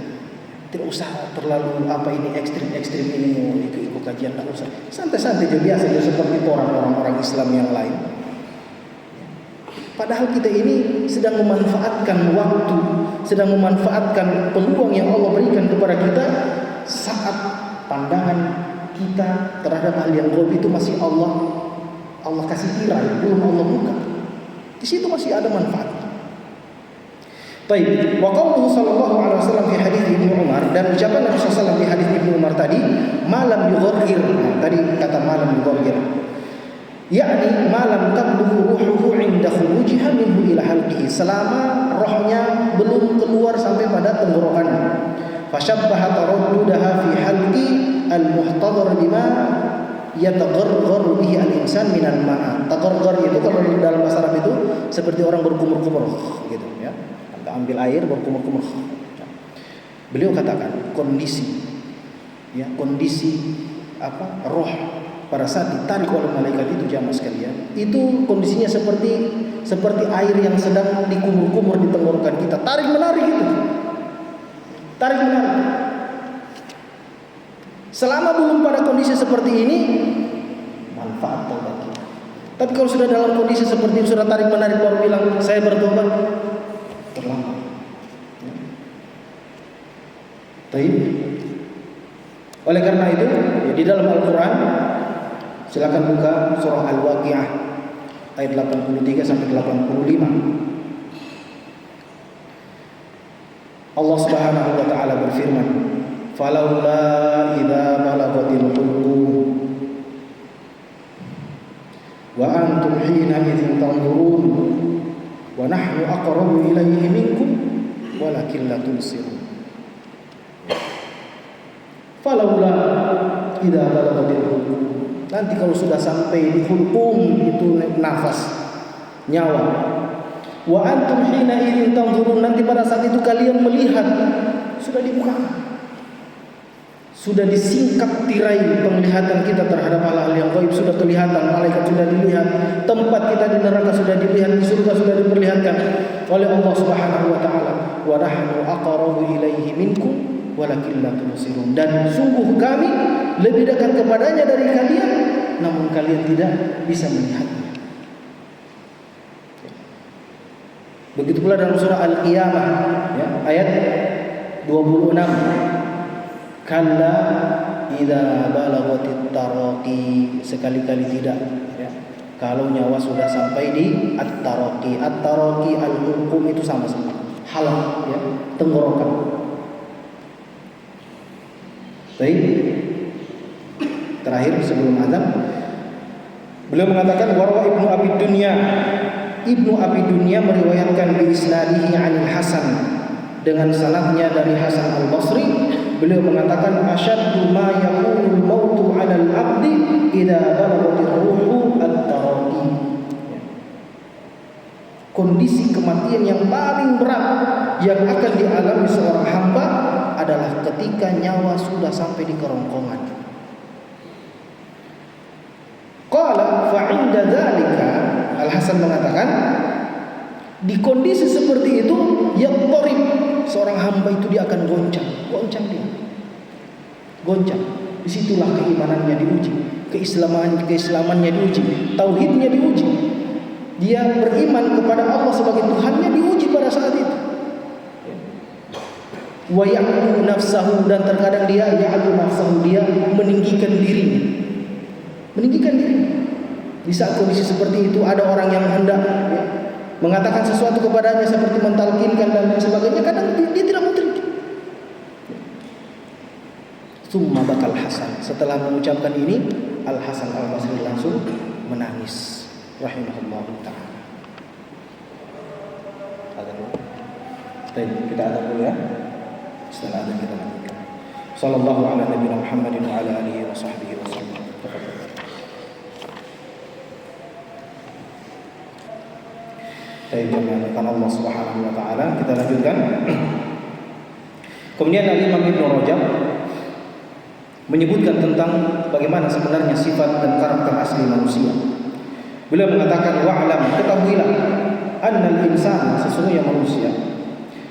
Tidak usah terlalu ekstrim ini mau ikut kajian, tidak usah. Santai-santai aja, biasa aja seperti orang-orang Islam yang lain. Padahal kita ini sedang memanfaatkan waktu, sedang memanfaatkan peluang yang Allah berikan kepada kita saat pandangan kita terhadap hal yang gaib itu masih Allah kasih tirai, belum Allah buka. Di situ masih ada manfaat. Baik, wa qauluhu sallallahu alaihi wasallam fi hadis Ibnu Umar, dan ucapan Nabi sallallahu alaihi wasallam di hadis Ibnu Umar tadi, malam yughir. Tadi kata malam yughir. Yakni malam tablughu ruhuhu 'inda khurujiha minhu ila halqihi, selama rohnya belum keluar sampai pada tenggorokannya. Fashabbaha taraddudaha fi halqi al-muhtadhar bima yataghargharu bihi al-insan minal ma'a. Tagharghar itu kalau di dalam bahasa Arab itu seperti orang berkumur-kumur gitu ya. Kita ambil air berkumur-kumur. Beliau katakan kondisi roh pada saat ditarik oleh malaikat itu jamaah sekalian, itu kondisinya seperti air yang sedang dikumur-kumur di tenggorokan kita, tarik menarik itu. Tarik menarik. Selama belum pada kondisi seperti ini, manfaat taubat kita. Tapi kalau sudah dalam kondisi seperti ini, sudah tarik menarik baru bilang saya bertobat, terlambat. Baik. Oleh karena itu, di dalam Al-Quran, silakan buka surah Al-Waqi'ah ayat 83 sampai 85. Allah Subhanahu wa taala berfirman, "Falaula idza balagatil qulub wa antum hina idzin tanzurun wa nahnu aqrabu ilaihi minkum walakin la tubsirun." Falaula idza balaghatil hulqum. Nanti kalau sudah sampai di hulqum, itu nafas, nyawa. Wa antum hina idzin tanzurun, nanti pada saat itu kalian melihat sudah dibuka. Sudah disingkap tirai penglihatan kita terhadap hal-hal yang gaib, sudah kelihatan, malaikat sudah dilihat, tempat kita di neraka sudah dilihat, di surga sudah diperlihatkan oleh Allah Subhanahu wa taala. Wa nahnu aqrabu ilaihi minkum walakin la tubsirun. Dan sungguh kami lebih dekat kepadanya dari kalian, namun kalian tidak bisa melihatnya. Begitu pula dalam surah Al-Qiyamah, ya, ayat 26. Kalla idza balaghatit taraqi, sekali-kali tidak, ya. Kalau nyawa sudah sampai di at-taraqi. At-taraqi al-hulqum itu sama-sama halaq, ya, tenggorokan. Baik. Terakhir sebelum azan, beliau mengatakan warwa Ibnu Abi Dunya. Ibnu Abi Dunya meriwayatkan bi isnadihi 'anil Hasan, dengan sanadnya dari Hasan Al-Basri. Beliau mengatakan asyaddu ma yakunul mautu 'alal 'abdi idza balaghatir ruhu at-taraqi. Kondisi kematian yang paling berat yang akan dialami seorang hamba adalah ketika nyawa sudah sampai di kerongkongan. Qala fa 'inda dzalika, Al-Hasan mengatakan, di kondisi seperti itu yaqtarib, seorang hamba itu dia akan goncang dia. Goncang. Disitulah keimanannya diuji, keislamannya diuji, tauhidnya diuji. Dia beriman kepada Allah sebagai Tuhannya diuji pada saat itu. Wa ya'lu nafsahu, dan terkadang dia ya'lu nafsahu, dia meninggikan dirinya. Di saat kondisi seperti itu ada orang yang hendak, ya, mengatakan sesuatu kepadanya seperti mentalkinkan dan sebagainya, kadang dia tidak mau terima. Summa bakal Hasan, setelah mengucapkan ini Al-Hasan Al-Basri langsung menangis rahimahullah ta'ala. Kita ada dulu, ya. Setelah ada kita lanjutkan. Sallallahu ala nabiyina Muhammadin wa ala alihi wa sahbihi wa sallam. Baik, jemaah Allah Subhanahu wa taala, kita lanjutkan. Kemudian Imam Ibnu Rajab menyebutkan tentang bagaimana sebenarnya sifat dan karakter asli manusia. Beliau mengatakan wa'lam, ketahuilah, annal insana, sesungguhnya manusia,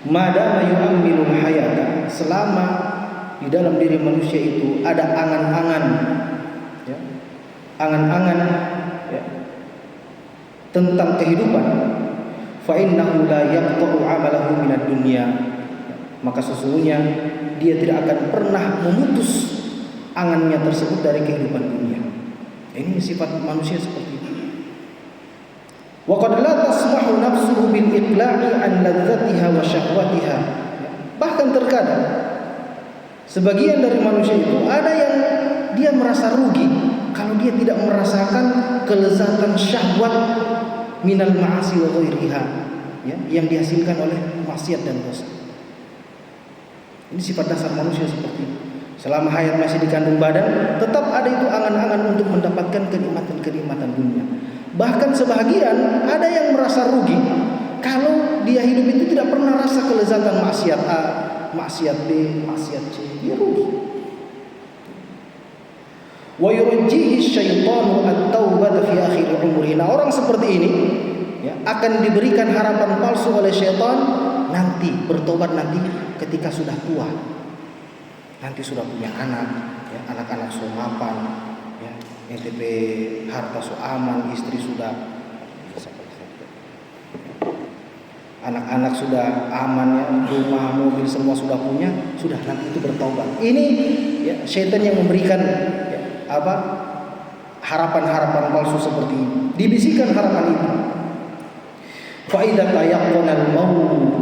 madama yu'ammilul hayata, selama di dalam diri manusia itu ada angan-angan, ya, angan-angan, ya, tentang kehidupan, fa innahu la yaqta'u 'amalahu minad dunya, maka sesungguhnya dia tidak akan pernah memutus angannya tersebut dari kehidupan dunia. Ini sifat manusia seperti itu. Wa qad la tasmahu nafsuhu bil iqla'i an ladzatiha wa syahwatiha. Bahkan terkadang sebagian dari manusia itu ada yang dia merasa rugi kalau dia tidak merasakan kelezatan syahwat minal ma'asi wa ghairiha, ya, yang dihasilkan oleh maksiat dan dosa. Ini sifat dasar manusia seperti itu. Selama hayat masih dikandung badan, tetap ada itu angan-angan untuk mendapatkan kenikmatan-kenikmatan dunia. Bahkan sebagian ada yang merasa rugi kalau dia hidup itu tidak pernah rasa kelezatan maksiat A, maksiat B, maksiat C. Dia rugi. Wa yurjihi syaitanu at-taubata fi akhir umrihi. Nah, orang seperti ini, ya, akan diberikan harapan palsu oleh syaitan nanti bertobat nanti ketika sudah tua. Nanti sudah punya anak, ya, anak-anak sudah mapan, ya, NTP harta so aman, istri sudah, anak-anak sudah aman, ya, rumah, mobil semua sudah punya, sudah nanti itu bertobat. Ini, ya, syaitan yang memberikan, ya, harapan-harapan palsu seperti ini. Dibisikkan harapan itu. Fa idza tayaqqana al-maut,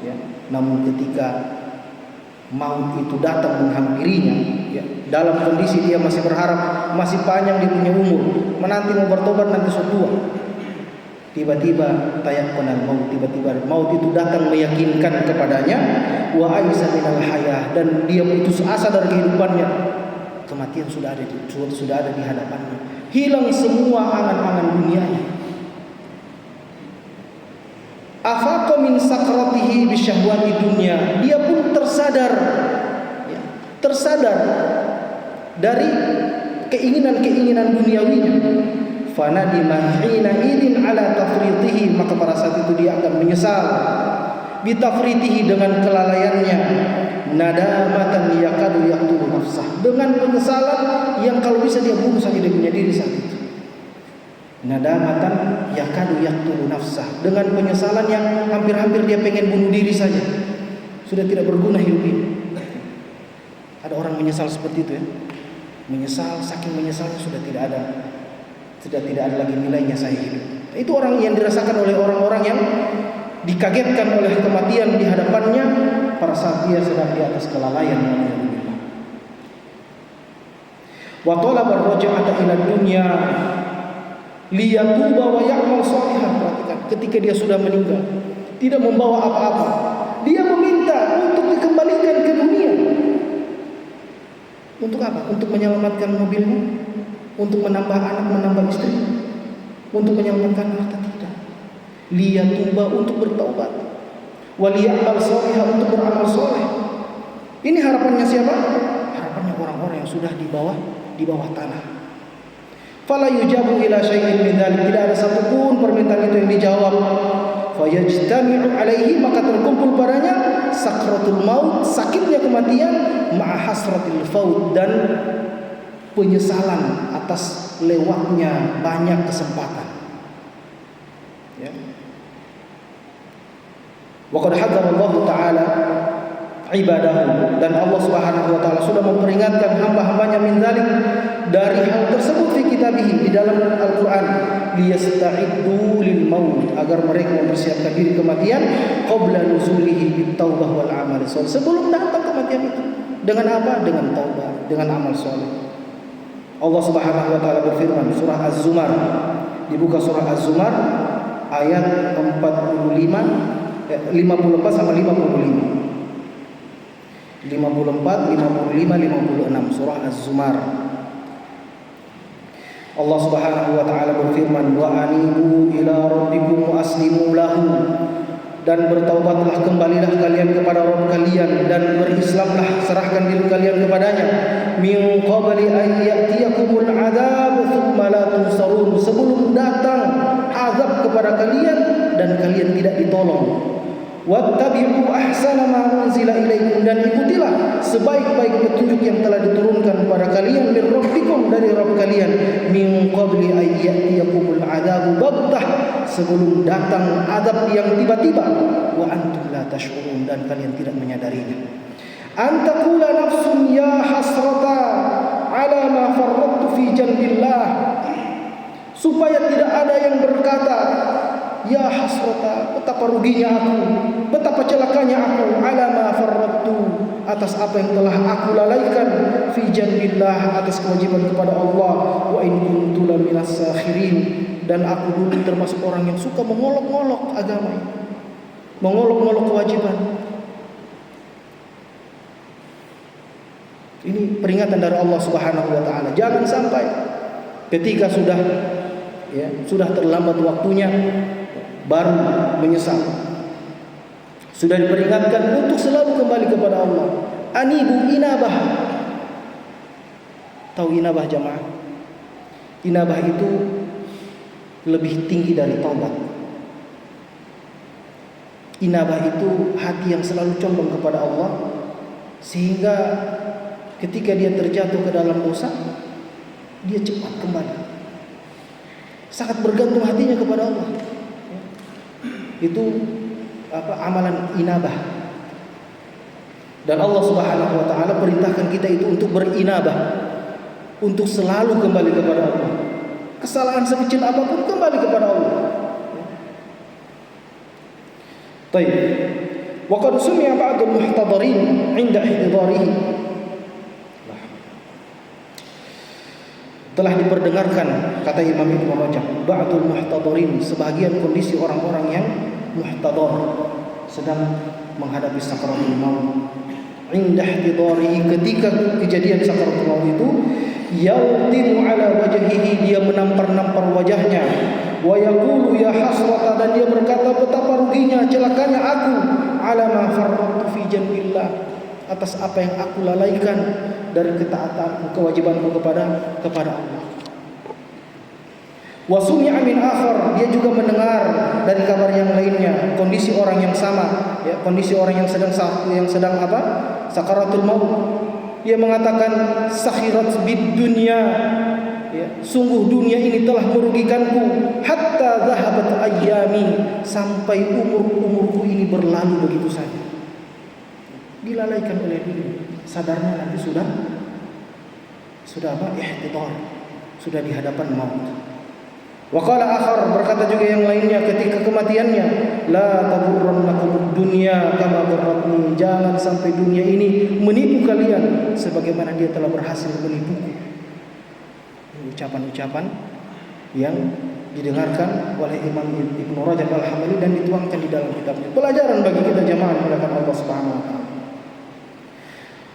ya, namun ketika maut itu datang menghampirinya, ya, dalam kondisi dia masih berharap masih panjang dia punya umur, menanti mau bertobat nanti sudah tua. Tiba-tiba tayaqanal maut, tiba-tiba maut itu datang meyakinkan kepadanya, wa aisa minal hayah, dan dia putus asa dari kehidupannya. Kematian sudah ada di hadapannya. Hilang semua angan-angan dunianya. Afaqa min sakratihi bisyahwati dunya. Dia pun tersadar, ya, tersadar dari keinginan-keinginan duniawinya. Fanadima hina idin ala tafritihi, maka pada saat itu dia akan menyesal bitafritihi, dengan kelalaiannya. Nadamatan yakadu yaqtulu nafsah, dengan penyesalan yang kalau bisa dia bunuh saja dia punya diri saat itu. Nadamatan yakadu yaqtulu nafsah, dengan penyesalan yang hampir-hampir dia pengen bunuh diri saja. Sudah tidak berguna hidup ini. Ada orang menyesal seperti itu, ya. Menyesal, saking menyesalnya sudah tidak ada lagi nilainya saya hidup. Itu orang yang dirasakan oleh orang-orang yang dikagetkan oleh kematian di hadapannya pada saat dia sedang di atas kelalaian. Wa talaba ar-raj'ata ila dunya liyatuba wa ya'mal shalihan. Perhatikan, ketika dia sudah meninggal, tidak membawa apa-apa, dia meminta untuk dikembalikan ke dunia. Untuk apa? Untuk menyelamatkan mobilnya, untuk menambah anak, menambah istri, untuk menyelamatkan harta, tidak. Liyatuba, untuk bertaubat. Waliya'mal shalihan, untuk beramal soleh. Ini harapannya siapa? Harapannya orang-orang yang sudah di bawah tanah. Fala yujabu ila syai'in min dzalik, tidak ada satupun permintaan itu yang dijawab. Fayajtami'u alaihi, maka terkumpul padanya sakratul maut, sakitnya kematian, ma'a hasratil faut, dan penyesalan atas lewatnya banyak kesempatan. Ya. Wa qad hadzara Allah Ta'ala ibadahu, dan Allah Subhanahu wa taala sudah memperingatkan hamba-hambanya min dzalik, dari hal tersebut fi kitabih, di dalam Al-Qur'an, liyasta'iddu lil maut, agar mereka mempersiapkan diri kematian, qabla nuzulihi bit taubah wal amal shalih, sebelum datang kematian itu. Dengan apa? Dengan taubat, dengan amal saleh. Allah Subhanahu wa taala berfirman, surah Az-Zumar, dibuka surah Az-Zumar ayat 54 sama 55. 54, 55, 56, surah Az-Zumar. Allah Subhanahu wa taala berfirman, wa anibu ila rabbikum wa aslimu lahu, dan bertaubatlah, kembalilah kalian kepada Rabb kalian, dan berislamlah, serahkan diri kalian kepadanya. Min qabli an ya'tiyakumul adzab tsumma la tunsarun, sebelum datang azab kepada kalian dan kalian tidak ditolong. Wattabi'u ahsana ma unzila ilaikum, dan ikutilah sebaik-baik petunjuk yang telah diturunkan kepada kalian min rabbikum, dari Rabb kalian, min qabli an ya'tiyakumul adzabu baghtah, sebelum datang azab yang tiba-tiba, wa antum la tash'urun, dan kalian tidak menyadarinya. Antakula nafsun ya hasrata ala ma farrattu fi janbillah, supaya tidak ada yang berkata, ya hasrata, betapa ruginya aku, betapa celakanya aku, ala ma farrattu, atas apa yang telah aku lalaikan, fi janbillah, atas kewajiban kepada Allah, wa in kuntu laminas sakhirin, dan aku dulu termasuk orang yang suka mengolok-olok agama, mengolok-olok kewajiban. Ini peringatan dari Allah Subhanahu wa taala. Jangan sampai ketika sudah terlambat waktunya baru menyesal. Sudah diperingatkan untuk selalu kembali kepada Allah. Anibu inabah. Tahu inabah jamaah? Inabah itu lebih tinggi dari taubat. Inabah itu hati yang selalu condong kepada Allah, sehingga ketika dia terjatuh ke dalam dosa, dia cepat kembali. Sangat bergantung hatinya kepada Allah. Itu amalan inabah. Dan Allah Subhanahu wa taala perintahkan kita itu untuk berinabah, untuk selalu kembali kepada Allah. Kesalahan sekecil apapun, kembali kepada Allah. Baik. Wa qad sumi'a ba'dul muhtadirin 'inda ihdarihi. telah diperdengarkan, kata Imam Ibnu Rajab, ba'dul muhtadharin, sebahagian kondisi orang-orang yang muhtadhar, sedang menghadapi sakaratul maut. Indah ihtidharihi, ketika kejadian sakaratul maut itu, yaltimu ala wajhihi, dia menampar-nampar wajahnya, wa yaqulu ya hasrata, dan dia berkata betapa ruginya, celakanya aku, ala ma farrattu fi janbillah, atas apa yang aku lalaikan dari ketaatan kewajibanku kepada Allah. Wa sumi'a min akhar, dia juga mendengar dari kabar yang lainnya, kondisi orang yang sama, ya, kondisi orang yang sedang apa? Sakaratul maut. Dia mengatakan sakhirat bid dunya, ya, sungguh dunia ini telah merugikanku, hatta zahabat ayyami, sampai umurku ini berlalu begitu saja. Dilalaikan oleh dunia, sadarnya nanti sudah apa? Ihtidhar, sudah di hadapan maut. Wa qala akhar, berkata juga yang lainnya ketika kematiannya, la taburrannakum dunya kama gharratni, jangan sampai dunia ini menipu kalian sebagaimana dia telah berhasil menipuku. Ucapan-ucapan yang didengarkan oleh Imam Ibnu Rajab Al-Hambali dan dituangkan di dalam kitabnya. Pelajaran bagi kita jamaah melakukan Allah Subhanahu wa taala.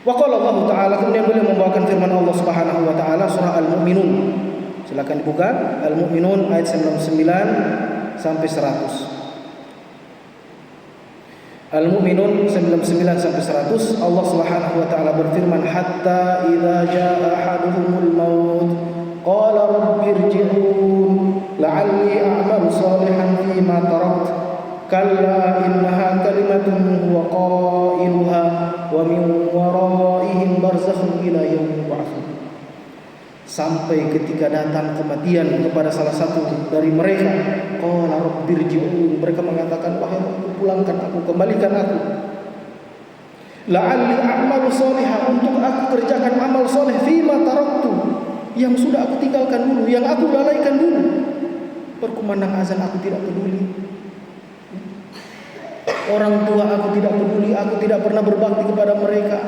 Wa qala Allah taala, kemudian beliau membawakan firman Allah Subhanahu wa taala surah Al-Mu'minun. Silakan dibuka Al-Mu'minun ayat 99 sampai 100. Al-Mu'minun 99 sampai 100, Allah Subhanahu wa taala berfirman, hatta idza jaa ahaduhumul maut qala rabbi irji'un la'alli a'malu salihan fima tarakt kalla innaha kalimatun huwa qailuha wa min waraihim barzakhun ila yaumil ba'ts. Sampai ketika datang kematian kepada salah satu dari mereka, qala rabbirji'un, mereka mengatakan, wahai Rabbku, pulangkan aku, kembalikan aku, la'alli a'malu shalihan, untuk aku kerjakan amal soleh, fima taraktu, yang sudah aku tinggalkan dulu, yang aku lalaikan dulu. Berkumandang azan aku tidak peduli, orang tua aku tidak peduli, aku tidak pernah berbakti kepada mereka.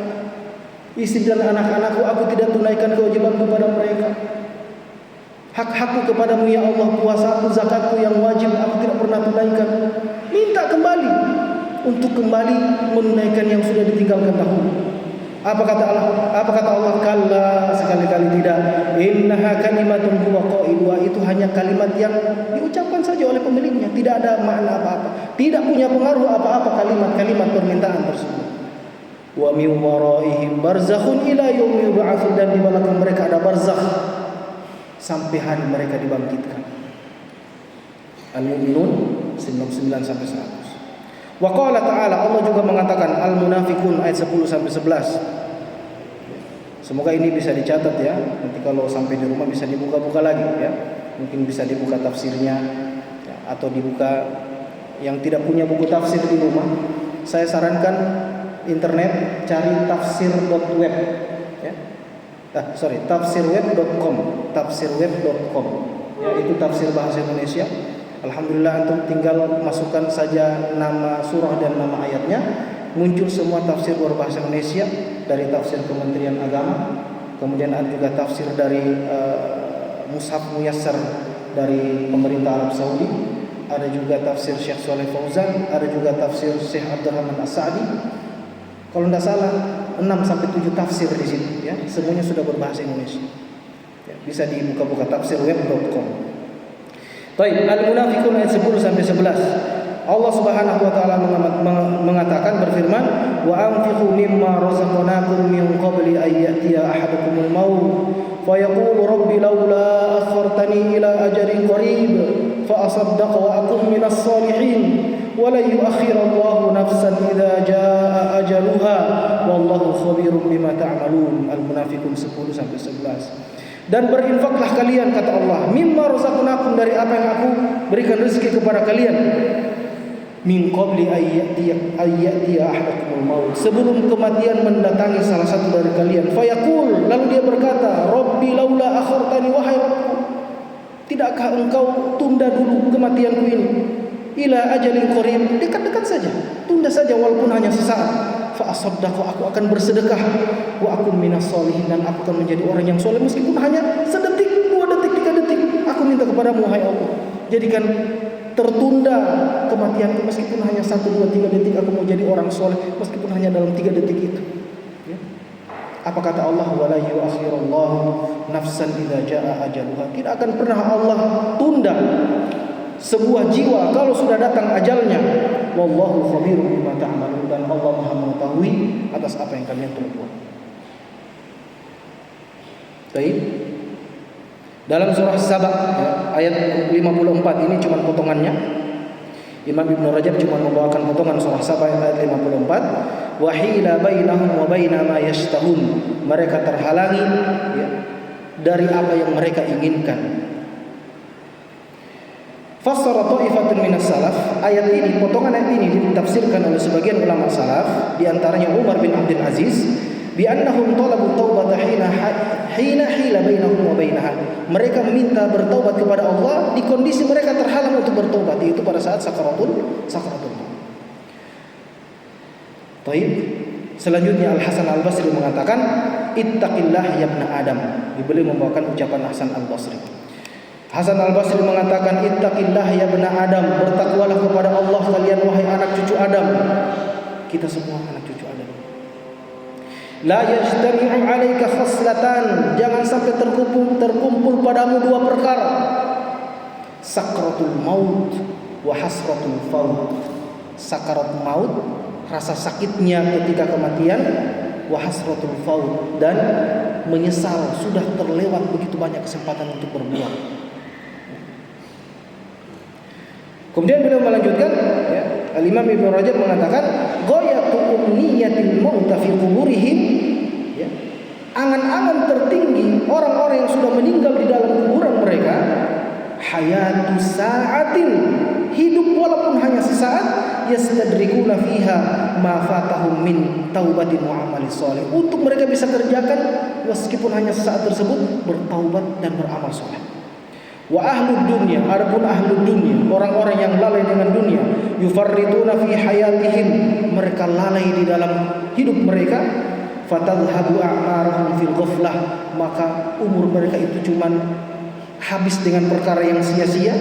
Istri dan anak-anakku aku tidak tunaikan kewajiban kepada mereka. Hak-hakku kepadamu ya Allah, puasaku, zakatku yang wajib aku tidak pernah tunaikan. Minta kembali untuk kembali menunaikan yang sudah ditinggalkan dahulu. Apa kata Allah? Kalla, sekali-kali tidak. Innaha kalimatun huwa qailuha, itu hanya kalimat yang diucapkan saja oleh pemiliknya, tidak ada makna apa-apa, tidak punya pengaruh apa-apa kalimat-kalimat permintaan tersebut. Wa min waraihim barzakhun ila yaumil ba'ts, dan di belakang mereka ada barzakh sampai hari mereka dibangkitkan. Al-Mu'minun 99 sampai 100. Wa qala ta'ala, Allah juga mengatakan, Al-Munafiqun ayat 10 sampai 11. Semoga ini bisa dicatat ya. Nanti kalau sampai di rumah bisa dibuka-buka lagi ya. Mungkin bisa dibuka tafsirnya ya, atau dibuka yang tidak punya buku tafsir di rumah. Saya sarankan internet cari tafsir.web ya. Tafsirweb.com ya, itu tafsir bahasa Indonesia. Alhamdulillah antum tinggal masukkan saja nama surah dan nama ayatnya, muncul semua tafsir berbahasa Indonesia dari tafsir Kementerian Agama, kemudian ada juga tafsir dari Mushaf Muyassar dari pemerintah Arab Saudi, ada juga tafsir Syekh Saleh Fauzan, ada juga tafsir Syekh Abdurrahman As-Sa'di. Kalau tidak salah 6 sampai 7 tafsir di situ ya, semuanya sudah berbahasa Indonesia. Ya, bisa dibuka-buka tafsirweb.com. Baik, Al-Munafiqun ayat 10 sampai 11. Allah Subhanahu wa taala mengatakan, berfirman, wa anfiqu mimma razaqnakum min qabli an ya'tiya ahadakumul maut fa yaqulu rabbi laula akhartani ila ajalin qarib fa asaddaq wa akun minas salihin wa la yu'akhirallahu nafsan idza jaa ajaluha wallahu khabirun bima ta'malun. Al-Munafiqun 10 sampai 11. Dan berinfaklah kalian, kata Allah, mimma razaqnakum, dari apa yang aku berikan rezeki kepada kalian, min qabli ayyatiya ahadakumul maut, sebelum kematian mendatangi salah satu dari kalian. Fayaqul, lalu dia berkata, rabbi laula akhartani, wahai Rabbku, tidakkah engkau tunda dulu kematianku ini, ila ajalin qarib, dekat-dekat saja, tunda saja walaupun hanya sesaat. Fa asaddaqu, aku akan bersedekah, wa akun minas sholihin, dan aku akan menjadi orang yang soleh meskipun hanya sedetik kepadamu wahai Allah. Jadikan tertunda kematianku meskipun hanya 1, 2, 3 detik. Aku mau jadi orang soleh meskipun hanya dalam 3 detik itu. Ya. Apa kata Allah? Wala yuakhirullahu nafsan idza jaa ajaluha. Tidak akan pernah Allah tunda sebuah jiwa kalau sudah datang ajalnya. Wallahu khabirun bima ta'malun, dan Allah Maha mengetahui atas apa yang kalian perbuat. Baik. Dalam surah Saba ya, ayat 54 ini cuma potongannya. Imam Ibnu Rajab cuma membawakan potongan surah Saba ayat 54. Wa hila bainahum wa baina ma yashtahun. Mereka terhalangi ya, dari apa yang mereka inginkan. Fassara ta'ifatun minas salaf. Ayat ini, potongan ayat ini ditafsirkan oleh sebagian ulama salaf, di antaranya Umar bin Abdul Aziz, bi annahum talabu taubata hina hila bainahum wa bainaha. Mereka meminta bertaubat kepada Allah di kondisi mereka terhalang untuk bertaubat, yaitu pada saat sakaratul maut. Baik. Selanjutnya Al Hasan Al Basri mengatakan, ittaqillah ya ibna Adam. Beliau membawakan ucapan Hasan Al Basri. Hasan Al Basri mengatakan, ittaqillah ya ibna Adam, bertakwalah kepada Allah kalian wahai anak cucu Adam. Kita semua anak cucu Adam. La yajtami'u 'alaika khaslatan, jangan sampai terkumpul padamu 2 perkara. Sakratul maut wa hasratul faut. Sakarat maut, rasa sakitnya ketika kematian, wa hasratul faut, dan menyesal sudah terlewat begitu banyak kesempatan untuk berbuat. Kemudian beliau melanjutkan, ya, Al-Imam Ibnu Rajab mengatakan, ghayatu umniyatil maut fi quburihim, ya, angan-angan tertinggi orang-orang yang sudah meninggal di dalam kuburan mereka, hayatu sa'atin, hidup walaupun hanya sesaat, yastadrikuna fiha ma fatahum min taubatin wa amali shalih, untuk mereka bisa kerjakan meskipun hanya sesaat tersebut, bertaubat dan beramal saleh. Wa ahlud dunya, adapun ahlud dunya, orang-orang yang lalai dengan dunia, yufarrituna fi hayatihim, mereka lalai di dalam hidup mereka, fatadhhabu a'maruhum fil ghaflah, maka umur mereka itu cuman habis dengan perkara yang sia-sia,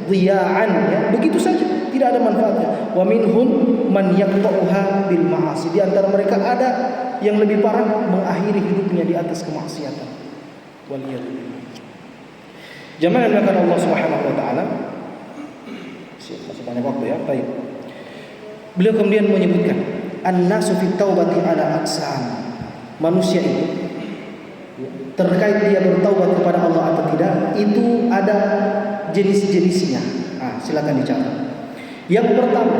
dhiya'an, ya, begitu saja, tidak ada manfaatnya. Wa minhum man yaqta'uha bil ma'asi, di antara mereka ada yang lebih parah, mengakhiri hidupnya di atas kemaksiatan. Waliyadzubillah. Jamaah yang dimuliakan Allah Subhanahu wa taala. Masih banyak waktu ya. Baik. Beliau kemudian menyebutkan an-nasu fit taubati ala aqsam. Manusia itu terkait dia bertaubat kepada Allah atau tidak, itu ada jenis-jenisnya. Silakan dicatat. Yang pertama,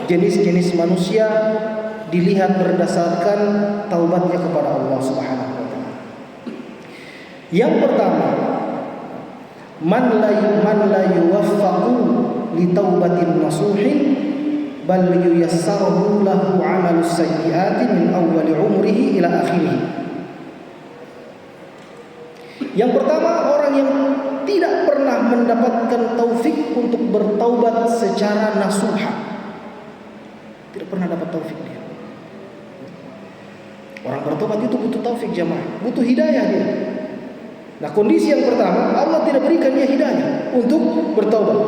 jenis-jenis manusia dilihat berdasarkan taubatnya kepada Allah Subhanahu wa taala. Yang pertama, man la yuwaffaqu li taubatin nasuhin bal yuyassaru lahu 'amalus sayyi'ati min awwali umrihi ila akhirih. Yang pertama, orang yang tidak pernah mendapatkan taufik untuk bertaubat secara nasuha. Tidak pernah dapat taufik dia. Orang bertobat itu butuh taufik jamaah, butuh hidayah dia. Nah, kondisi yang pertama, Allah tidak berikan dia hidayah untuk bertaubat.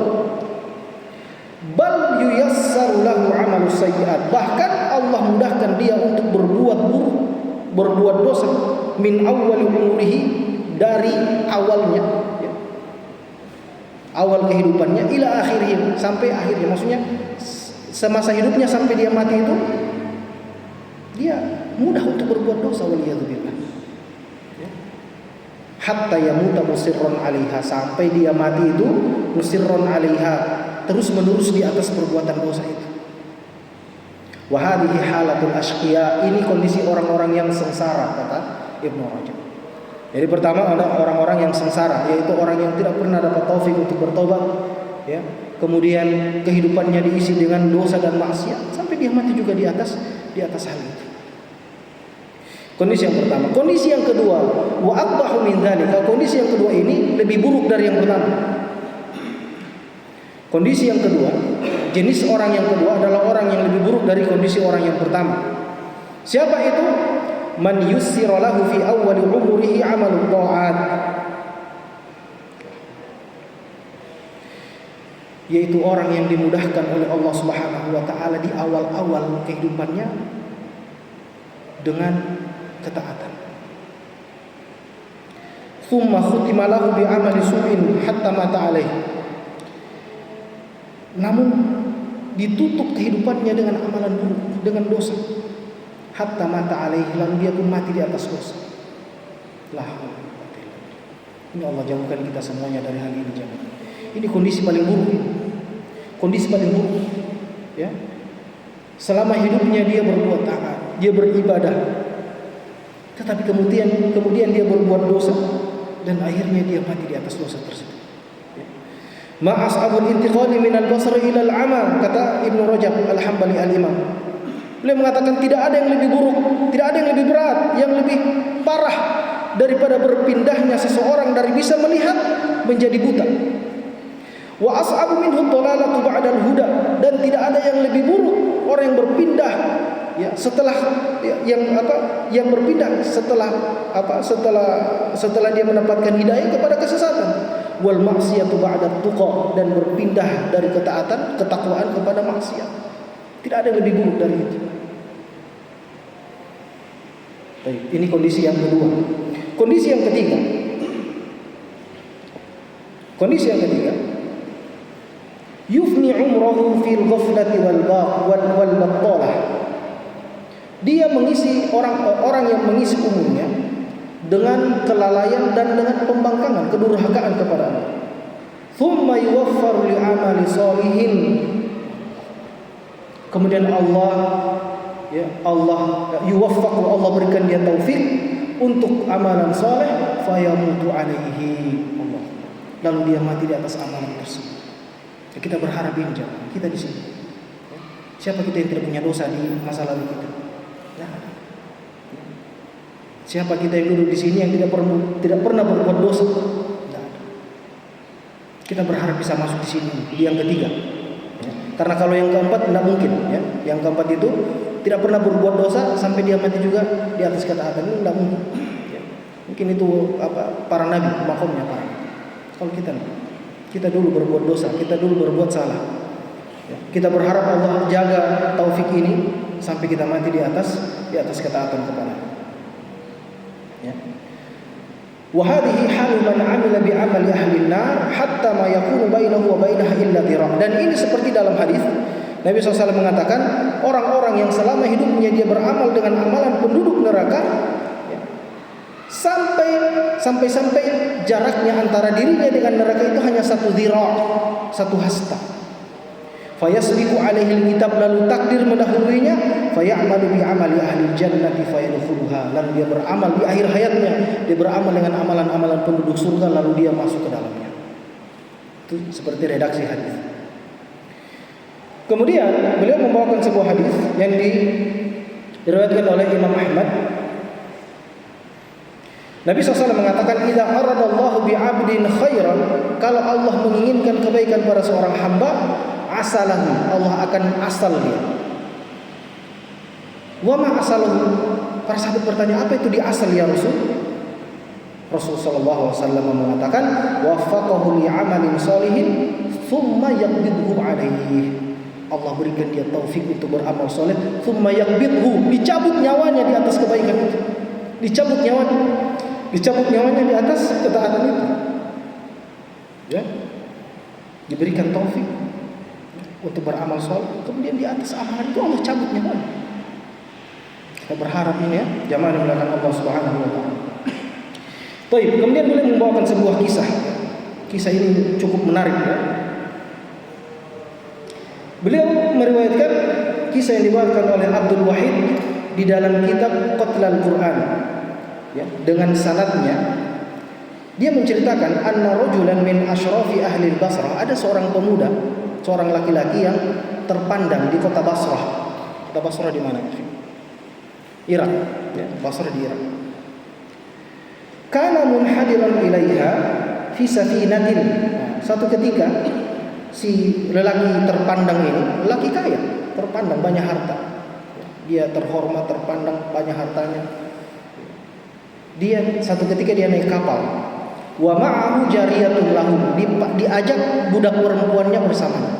Bal yuyassaru lahu 'amalus sayyi'at, bahkan Allah mudahkan dia untuk berbuat buruk, berbuat dosa min awwali umurihi, dari awalnya, ya, awal kehidupannya, ila akhirih, sampai akhirnya, maksudnya semasa hidupnya sampai dia mati itu dia mudah untuk berbuat dosa, waliyadzubillah. Hatta yamuta musirron 'alaiha, sampai dia mati itu musirron 'alaiha, terus menerus di atas perbuatan dosa itu. Wa hadhihi halatul ashqiya, ini kondisi orang-orang yang sengsara, kata Ibnu Rajab. Jadi pertama ada orang-orang yang sengsara, yaitu orang yang tidak pernah dapat taufik untuk bertobat, ya. Kemudian kehidupannya diisi dengan dosa dan maksiat sampai dia mati juga di atas hal itu. Kondisi yang pertama. Kondisi yang kedua, wa aqbahu min dzalika, kondisi yang kedua ini lebih buruk dari yang pertama. Kondisi yang kedua, jenis orang yang kedua adalah orang yang lebih buruk dari kondisi orang yang pertama. Siapa itu? Man yussira lahu fi awwali umurihi 'amalul ta'at. yaitu orang yang dimudahkan oleh Allah Subhanahu wa taala di awal-awal kehidupannya dengan ketaatan. Tsumma khutima lahu bi amali su'in hatta mata alaih. Namun ditutup kehidupannya dengan amalan buruk, dengan dosa. Hatta mata alaih, lalu dia pun mati di atas dosa. Lah, ini Allah jauhkan kita semuanya dari hal ini, jemaah. Ini kondisi paling buruk. Kondisi paling buruk. Ya. Selama hidupnya dia berbuat taat, dia beribadah. Tetapi kemudian dia berbuat dosa dan akhirnya dia mati di atas dosa tersebut. Ma as'abul intiqali minal basri ila al-'ama, kata Ibnu Rajab Al-Hambali al-Imam. Beliau mengatakan tidak ada yang lebih buruk, tidak ada yang lebih berat, yang lebih parah daripada berpindahnya seseorang dari bisa melihat menjadi buta. Wa as'abu minhu dhalalatu ba'dal huda, dan tidak ada yang lebih buruk orang yang berpindah ya setelah yang berpindah setelah dia mendapatkan hidayah kepada kesesatan. Wal maksiyatu ba'da tuqa, dan berpindah dari ketaatan, ketakwaan kepada maksiat. Tidak ada yang lebih buruk dari itu. Baik, ini kondisi yang kedua. Kondisi yang ketiga. Yufni umrahu fil ghaflati wal battalah. Dia mengisi orang yang mengisi umurnya dengan kelalaian dan dengan pembangkangan, kedurhakaan kepada Allah. Thumma yuwaffaru li'amali sholihin. Kemudian Allah yuwaffaqu, Allah berikan dia taufik untuk amalan saleh, fayamutu alaihi Allah. Lalu dia mati di atas amalan tersebut. Ya, kita berharap ini, jangan kita di sini. Ya. Siapa kita yang tidak punya dosa di masa lalu kita? Tidak ada. Siapa kita yang duduk di sini yang tidak pernah berbuat dosa? Tidak ada. Kita berharap bisa masuk di sini, di yang ketiga. Ya. Karena kalau yang keempat tidak mungkin. Ya. Yang keempat itu tidak pernah berbuat dosa sampai dia mati juga di atas ketaatan, itu tidak mungkin. Ya. Mungkin itu para nabi makomnya para. Kalau kita dulu berbuat dosa, kita dulu berbuat salah. Ya. Kita berharap Allah jaga taufik ini sampai kita mati di atas ketaatan kepada. Ya. Wa hadhihi halu man 'amila bi 'amali ahli an-nar hatta ma yakunu bainahu wa bainaha illa dhira'. Dan ini seperti dalam hadis Nabi SAW mengatakan, orang-orang yang selama hidupnya dia beramal dengan amalan penduduk neraka, ya, sampai jaraknya antara dirinya dengan neraka itu hanya satu dhira', satu hasta. Fayasbiqu alaihi alkitab, lalu takdir mendahuluinya, fayamalu bi amali ahli jannati fayadkhuluha, lalu dia beramal di akhir hayatnya, dia beramal dengan amalan-amalan penduduk surga, lalu dia masuk ke dalamnya. Itu seperti redaksi hadis. Kemudian beliau membawakan sebuah hadis yang diriwayatkan oleh Imam Ahmad. Nabi SAW mengatakan, idza aradallahu bi 'abdin khairan, kalau Allah menginginkan kebaikan pada seorang hamba, asalahu, Allah akan asal dia. Wa ma asalahu? Para sahabat bertanya, apa itu di asal ya Rasul? Rasul sallallahu alaihi wasallam mengatakan, waffaqahu li 'amalin sholihin thumma yaqbidhu 'alaihi. Allah berikan dia taufik untuk beramal soleh, thumma yaqbidhu, dicabut nyawanya di atas kebaikan itu. Dicabut nyawanya di atas ketaatan itu. Ya. Diberikan taufik untuk beramal soleh, kemudian di atas amalan itu Allah cabut nyawanya. Kita berharap ini ya, jamaah yang dimuliakan Allah Subhanahu wa taala. Baik, kemudian beliau membawakan sebuah kisah. Kisah ini cukup menarik ya. Beliau meriwayatkan kisah yang dibawakan oleh Abdul Wahid di dalam kitab Qatlal Quran, ya, dengan sanadnya. Dia menceritakan anna rajulan min asyrafi ahli Basrah, ada seorang pemuda, seorang laki-laki yang terpandang di kota Basrah. Kota Basrah di mana? Irak, ya, Basrah di Irak. Kana munhadiran ilaiha fi safinatin. Satu ketika si lelaki terpandang ini, lelaki kaya, terpandang banyak harta. Dia terhormat, terpandang banyak hartanya. Satu ketika dia naik kapal. wa ma'ahu jariyatun lahu, diajak budak perempuannya bersamanya.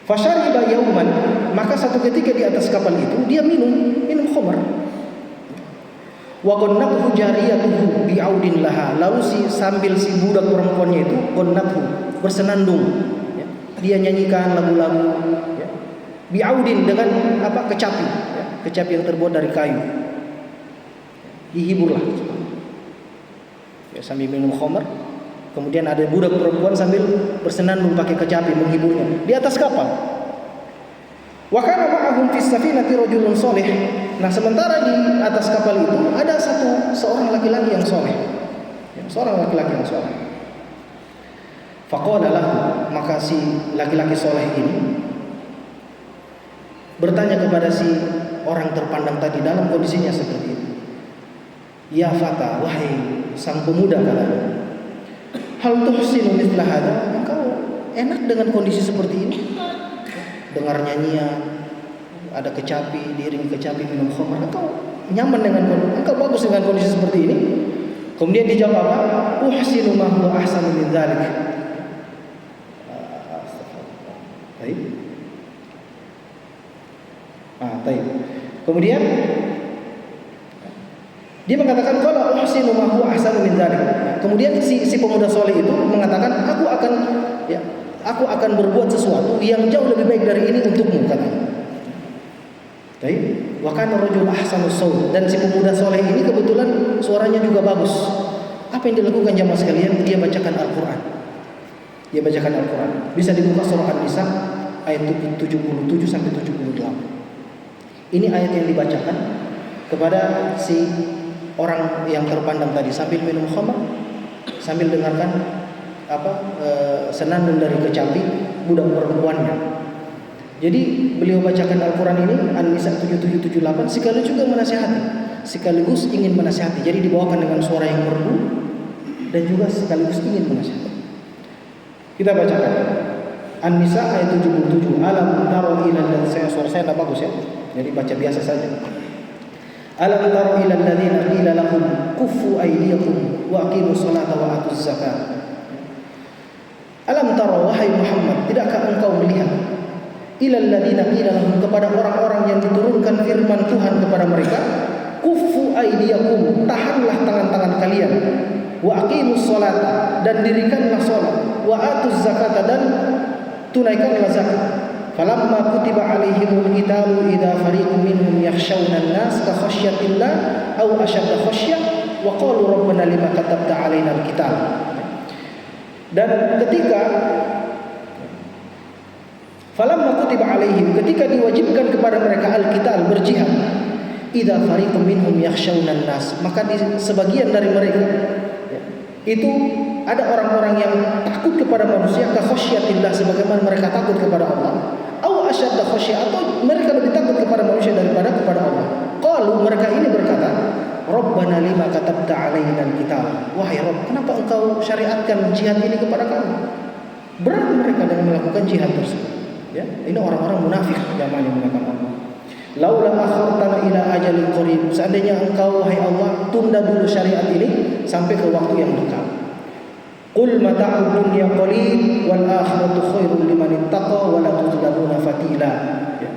Fasyariba yauman, maka satu ketika di atas kapal itu dia minum khamar. Wa qannathu jariyatuhu bi'audin laha, lalu sambil si budak perempuannya itu qannathu, bersenandung, ya. Dia nyanyikan lagu-lagu, ya. Bi'audin, dengan kecapi, ya. Kecapi yang terbuat dari kayu. Dihiburlah, ya, sambil minum khamar. Kemudian ada budak perempuan sambil bersenandung pakai kecapi menghiburnya di atas kapal. Wa kana ma'ahum fis safinati rajulun shalih. Nah, sementara di atas kapal itu ada seorang laki-laki yang saleh. Ya, seorang laki-laki yang saleh. Faqala lahu, maka si laki-laki saleh ini bertanya kepada si orang terpandang tadi dalam kondisinya seperti itu. Ya fata, wahai sang pemuda, katanya, hal tuhsinu mithla hadza, engkau enak dengan kondisi seperti ini? Dengar nyanyian, ada kecapi, diiringi kecapi, minum khamar, engkau nyaman dengan kondisi, engkau bagus dengan kondisi seperti ini? Kemudian dijawab apa? Uhsinu ma huwa ahsanu min dzalik. Baik. Baik. Kemudian dia mengatakan qala uhsinu ma huwa ahsanu min dzalik. Kemudian si pemuda soleh itu mengatakan, aku akan berbuat sesuatu yang jauh lebih baik dari ini untukmu, katanya. Baik. Wa kana rajul ahsanus saut, dan si pemuda soleh ini kebetulan suaranya juga bagus. Apa yang dilakukan jamaah sekalian? Dia bacakan Al-Qur'an. Dia bacakan Al-Qur'an. Bisa dibuka surah An-Nisa ayat 77 sampai 78. Ini ayat yang dibacakan kepada si orang yang terpandang tadi sambil minum khamar, sambil dengarkan senandung dari kecapi budak perempuannya. Jadi beliau bacakan Al-Quran ini An-Nisa 7778 sekaligus juga menasihati, sekaligus ingin menasihati. Jadi dibawakan dengan suara yang merdu dan juga sekaligus ingin menasihati. Kita bacakan An-Nisa ayat 77. Alam taro ila, suara saya tidak bagus ya, jadi baca biasa saja. Alam taro ila alladziina qila lahum kuffu aydiyakum wa aqimus salata wa atuz zakat. Alam taro, wahai Muhammad, tidakkah engkau melihat ila alladziina qila lahum, kepada orang-orang yang diturunkan firman Tuhan kepada mereka, kuffu aydiyakum, tahanlah tangan-tangan kalian, wa aqimus salata, dan dirikanlah salat, wa atuz zakata, dan tunaikanlah zakat. Falamma kutiba alaihimul qitalu idza fariqun minhum yakhshawna an-nas ka khasyatillah aw ashadda khasyah wa qalu rabbana lima katabta alaina al-qital. Dan ketika falamma kutiba alaihim, ketika diwajibkan kepada mereka al-qital, berjihad, idza fariqun minhum yakhshawna an-nas, maka di sebagian dari mereka itu ada orang-orang yang takut kepada manusia, ka khasyatillah, sebagaimana mereka takut kepada Allah, aw asyadda khasyah, atau mereka lebih takut kepada manusia daripada kepada Allah. Qalu, mereka ini berkata, Rabbana lima katabta alaina al-qital, wahai Rabb, kenapa engkau syariatkan jihad ini kepada kami? Berat mereka dengan melakukan jihad tersebut. Ya, ini orang-orang munafik yang menggunakan Allah. Laula akhartana ila ajalin qarib, seandainya engkau wahai Allah tunda dulu syariat ini sampai ke waktu yang dekat. Qul mata'ud dunya qalil wal akhiratu khairul liman ittaqa wa la tuzlamuna fatila.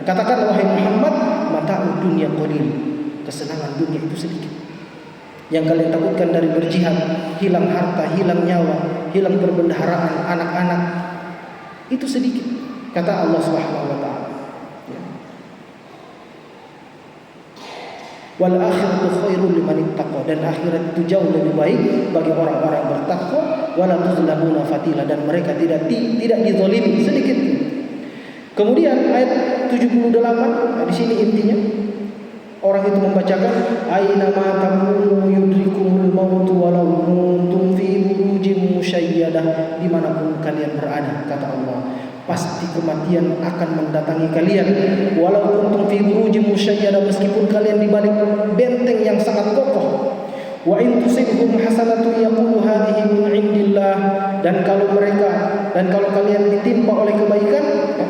Katakan wahai Muhammad, mata'ud dunya qalil, kesenangan dunia itu sedikit. Yang kalian takutkan dari berjihad, hilang harta, hilang nyawa, hilang perbendaharaan, anak-anak, itu sedikit, kata Allah Subhanahu wa taala. Wal akhiratu khairul liman ittaqa, dan akhirat itu jauh lebih baik bagi orang-orang yang bertakwa, wala tuzlamuna fatila, dan mereka tidak dizalimi sedikit. Kemudian ayat 78, di sini intinya orang itu membacakan aina ma takunu yudrikumul maut walau kuntum fi burujin musyayyadah, dimanapun kalian berada, kata Allah, pasti kematian akan mendatangi kalian, walau kuntum fi burujin musyayyadah, meskipun kalian di balik benteng yang sangat kokoh. Wa in tusibhum hasanatun yaqulu hadhihi min indillah, dan kalau kalian ditimpa oleh kebaikan,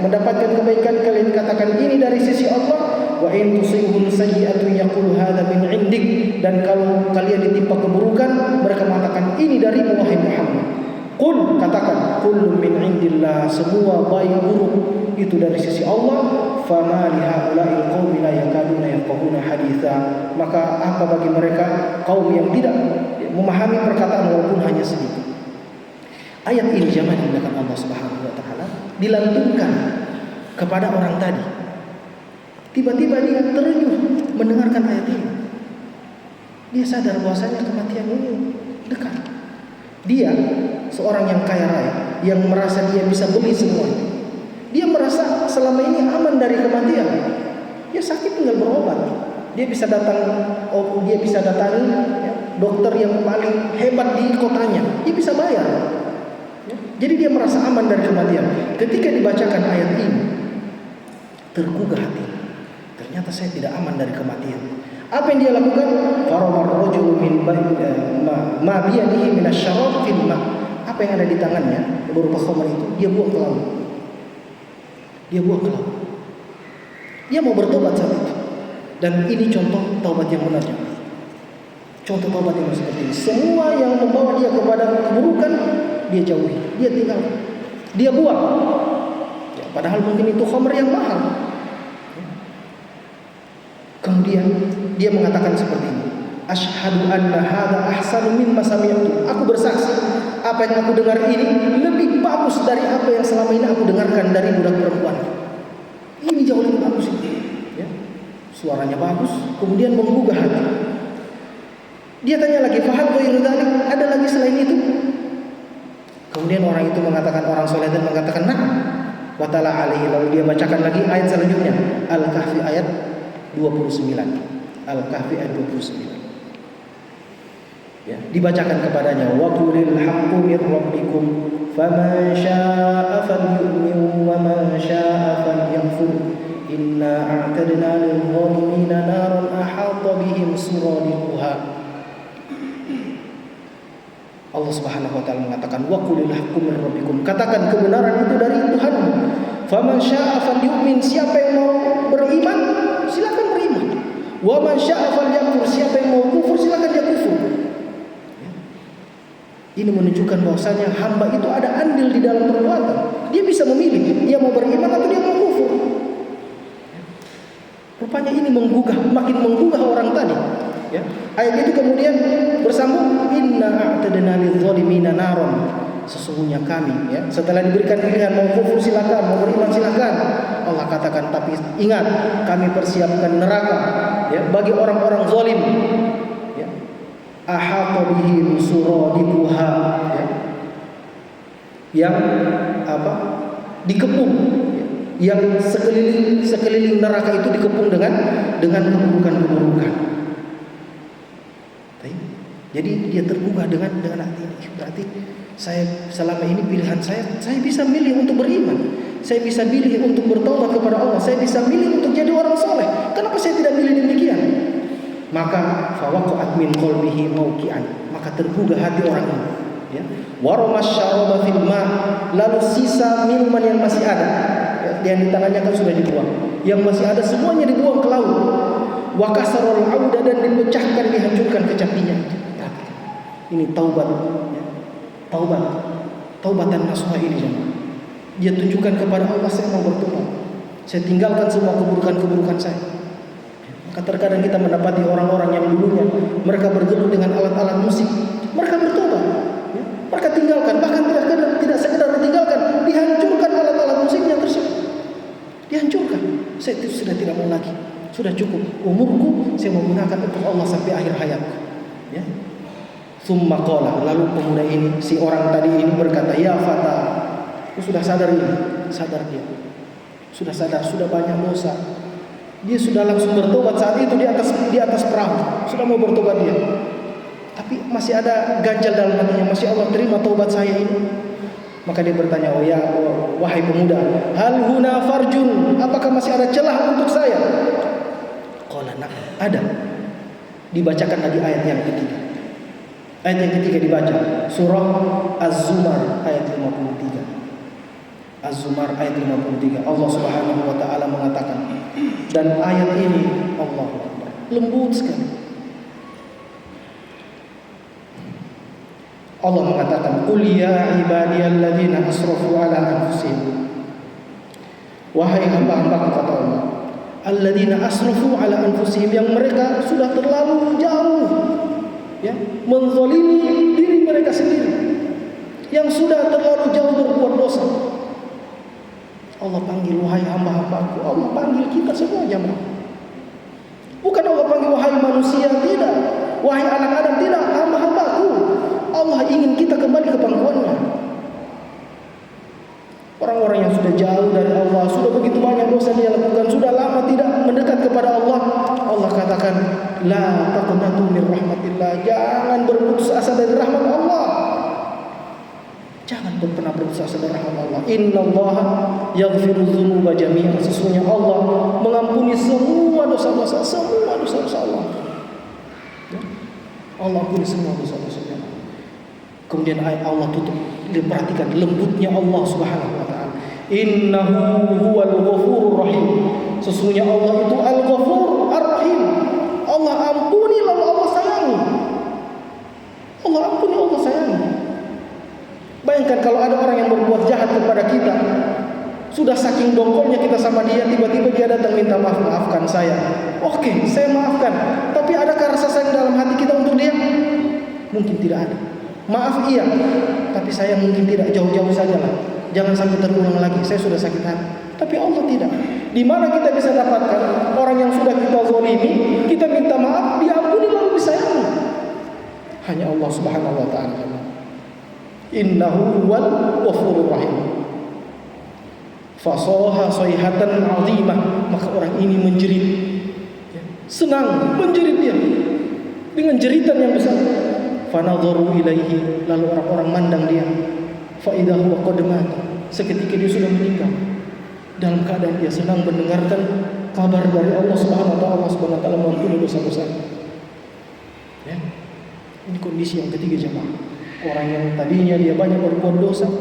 mendapatkan kebaikan, kalian katakan ini dari sisi Allah. wa in tusibhum sayyi'atun yaqulu hadza min 'indik, dan kalau kalian ditimpa keburukan mereka mengatakan ini darimu wahai Muhammad. Qul, katakan, kullun min 'indillah, semua baik buruk itu dari sisi Allah. Fama li haula'il qaumi la yakaduna yafqahuna haditha, maka apa bagi mereka kaum yang tidak memahami perkataan walaupun hanya sedikit. Ayat ini jamaah dimuliakan Allah Subhanahu wa taala dilantunkan kepada orang tadi. Tiba-tiba dia terenyuh mendengarkan ayat ini. Dia sadar bahwasanya kematian ini dekat. Dia seorang yang kaya raya, yang merasa dia bisa beli semuanya. Dia merasa selama ini aman dari kematian. Dia sakit tinggal berobat. Dia bisa datangi dokter yang paling hebat di kotanya. Dia bisa bayar. Jadi dia merasa aman dari kematian. Ketika dibacakan ayat ini, tergugah hati. Ternyata saya tidak aman dari kematian. Apa yang dia lakukan? Faramar rajulu min ma biyadihi min asy-syarab fil ma. Apa yang ada di tangannya berupa khamr itu dia buang ke laut. Dia buang ke laut. Dia mau bertobat saat itu. Dan ini contoh taubat yang benar. Contoh taubat yang seperti ini. Semua yang membawa dia kepada keburukan dia jauhi, dia tinggalkan, dia buang. Ya, padahal mungkin itu khamr yang mahal. Kemudian dia mengatakan seperti ini. Asyhadu anna hadza ahsanu mimma sami'tu. Aku bersaksi, apa yang aku dengar ini lebih bagus dari apa yang selama ini aku dengarkan dari budak perempuan. Ini jauh lebih bagus ini. Ya. Suaranya bagus, kemudian menggugah hati. Dia tanya lagi, fahal ghairu dzalik? Ada lagi selain itu? Kemudian orang itu mengatakan, orang soleh dan mengatakan, nah, wa ta'ala alaihi. Lalu dia bacakan lagi ayat selanjutnya, Al-Kahfi ayat 29. Al-Kahfi ayat 29. Ya, dibacakan kepadanya, wa qulil haqqu mir rabbikum faman syaa'a falyu'min wa man syaa'a falyakfur inna a'tadna lil zalimina naran ahata bihim suradiquha. Allah Subhanahu wa taala mengatakan, wa qulil haqqu mir rabbikum, katakan kebenaran itu dari Tuhanmu. Faman syaa'a falyu'min, siapa yang mau beriman silakan beriman. Wa man syaa'a falyakfur, siapa yang mau kufur silakan dia kufur. Ini menunjukkan bahwasanya hamba itu ada andil di dalam perbuatan. Dia bisa memilih, dia mau beriman atau dia mau kufur. Rupanya ini makin menggugah orang tadi. Ya. Ayat itu kemudian bersambung, inna a'tadna lidh-dhalimina naron. Sesungguhnya kami, ya, setelah diberikan pilihan mau kufur silakan, mau beriman silakan. Allah katakan, tapi ingat, kami persiapkan neraka, ya, bagi orang-orang zalim. Ahata bihim suradiquha, yang apa? Dikepung, yang sekeliling neraka itu dikepung dengan keburukan-keburukan. Jadi dia tergugah dengan hati ini. Berarti saya selama ini pilihan saya bisa milih untuk beriman, saya bisa milih untuk bertobat kepada Allah, saya bisa milih untuk jadi orang soleh. Kenapa saya tidak milih demikian? Maka fawaqa'at min qalbihi mawqi'an, maka tergugah hati orang ini, ya. Waramas syaraba fil ma, lalu sisa minuman yang masih ada, ya, yang di tangannya kan sudah dibuang, yang masih ada semuanya dibuang ke laut. Wa kasarul auda, dan dipecahkan, dihancurkan kecapinya. Ya. Ini taubat, ya. Taubatan nasuha ini, jemaah. Dia tunjukkan kepada Allah, saya mau bertobat, saya tinggalkan semua keburukan-keburukan saya. Terkadang kita mendapati orang-orang yang dulunya mereka bergelut dengan alat-alat musik, mereka bertobat, ya. Mereka tinggalkan, bahkan tidak sekedar ditinggalkan, dihancurkan alat-alat musiknya tersebut, dihancurkan. Saya sudah tidak mau lagi, sudah cukup umurku, saya mau gunakan untuk Allah sampai akhir hayatku, ya. Tsumma qala, lalu pemuda ini, si orang tadi ini berkata, ya fata, sudah sadar ini, sadar dia, sudah sadar, sudah banyak dosa. Dia sudah langsung bertobat saat itu di atas perahu, sudah mau bertobat dia. Tapi masih ada ganjal dalam hatinya, masih Allah terima taubat saya ini. Maka dia bertanya, oh ya, wahai pemuda, hal huna farjun, apakah masih ada celah untuk saya? Qala na'am, ada. Dibacakan lagi ayat yang ketiga. Ayat yang ketiga dibaca, surah Az-Zumar ayat 53. Az-Zumar ayat 53. Allah Subhanahu wa taala mengatakan, dan ayat ini Allahu Akbar, lembut sekali. Allah mengatakan, "Qul ya ibadiyalladzina asrafu ala anfusihim." Wahai hamba-hambaku, kata Allah, alladzina asrafu ala anfusihim, yang mereka sudah terlalu jauh ya, menzalimi diri mereka sendiri, yang sudah terlalu jauh berbuat dosa. Allah panggil, wahai hamba-hambaku. Allah panggil kita semua jemaah. Bukan Allah panggil wahai manusia, tidak. Wahai anak Adam, tidak. Hamba-hambaku. Allah ingin kita kembali ke pangkuannya. Orang-orang yang sudah jauh dari Allah, sudah begitu banyak dosa dia lakukan, sudah lama tidak mendekat kepada Allah. Allah katakan, la taqnatu min rahmatillah. Jangan berputus asa dari rahmat Allah. Jangan pernah berputus asa dari rahmat Allah. Innallaha yaghfiru dzunuba jami'an. Sesungguhnya Allah mengampuni semua dosa-dosa, semua dosa-dosa Allah. Ya? Allah ampuni semua dosa-dosanya. Kemudian ayat Allah tutup. Perhatikan lembutnya Allah Subhanahu wa taala. Innahu huwal ghafurur rahim. Sesungguhnya Allah itu Al-Ghafur Ar-Rahim. Allah ampuni lalu Allah sayangi. Allah ampuni, Allah sayangi. Bayangkan kalau ada orang yang berbuat jahat kepada kita, sudah saking dongkolnya kita sama dia, tiba-tiba dia datang minta maaf, maafkan saya. Oke, saya maafkan. Tapi adakah rasa sayang dalam hati kita untuk dia? Mungkin tidak ada. Maaf iya, tapi saya mungkin tidak, jauh-jauh saja lah. Jangan sampai terulang lagi, saya sudah sakit hati. Tapi Allah tidak. Di mana kita bisa dapatkan orang yang sudah kita zalimi, kita minta maaf, diampuni lalu disayangi? Hanya Allah Subhanahu wa taala. Innahu huwal ghafurur rahim. Fasaha sayhatan 'azimah, maka orang ini menjerit. Senang menjerit dia dengan jeritan yang besar. Fanadharu ilaihi, lalu orang-orang mandang dia. Fa idza huwa qad mata, seketika dia sudah meninggal. Dalam keadaan dia senang mendengarkan kabar dari Allah Subhanahu wa taala. Allah Subhanahu wa taala mengampuni dosa-dosa. Ya. Ini kondisi yang ketiga jemaah. Orang yang tadinya dia banyak berbuat dosa,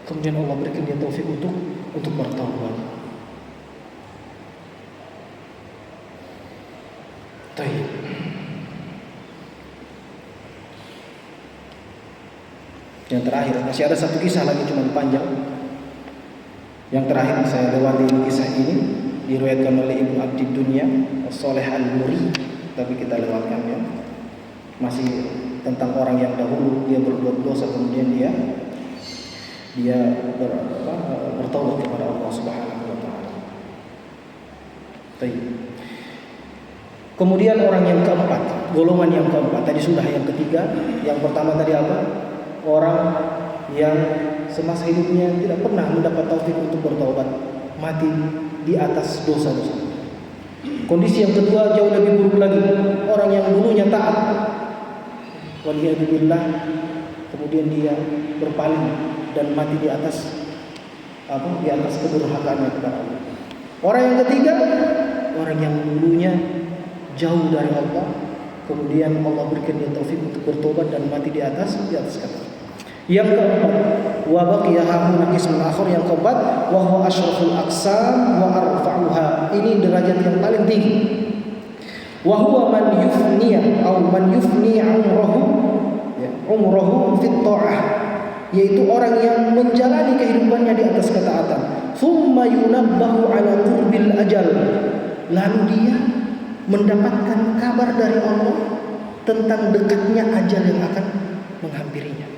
kemudian Allah berikan dia taufik untuk bertaubat. Baik. Yang terakhir, masih ada satu kisah lagi cuma panjang. Yang terakhir saya lewati kisah ini, diriwayatkan oleh Ibnu Abdi Dunya As-Salih Al-Muri, tapi kita lewatkannya. Masih tentang orang yang dahulu dia berbuat dosa, kemudian dia bertaubat kepada Allah Subhanahu wa taala. Baik. Kemudian orang yang keempat, golongan yang keempat, tadi sudah yang ketiga. Yang pertama tadi apa? Orang yang semasa hidupnya tidak pernah mendapat taufik untuk bertaubat, mati di atas dosa-dosa. Kondisi yang kedua jauh lebih buruk lagi. Orang yang dulunya taat, waliyadzubillah, kemudian dia berpaling dan mati di atas di atas kedurhakaannya kepada Allah. Orang yang ketiga, orang yang dulunya jauh dari Allah, kemudian Allah berikan dia taufik untuk bertobat dan mati di atas kata. Yang keempat, wa baqiya hauna qismun akhir, yang keempat, wa huwa asyraful aqsam wa arfa'uha. Ini derajat yang paling tinggi. Wa huwa man yufniya atau man yufni umrahu fit ta'ah, yaitu orang yang menjalani kehidupannya di atas ketaatan. Thumma yunabbahu ala qurbil ajal, lalu dia mendapatkan kabar dari Allah tentang dekatnya ajal yang akan menghampirinya.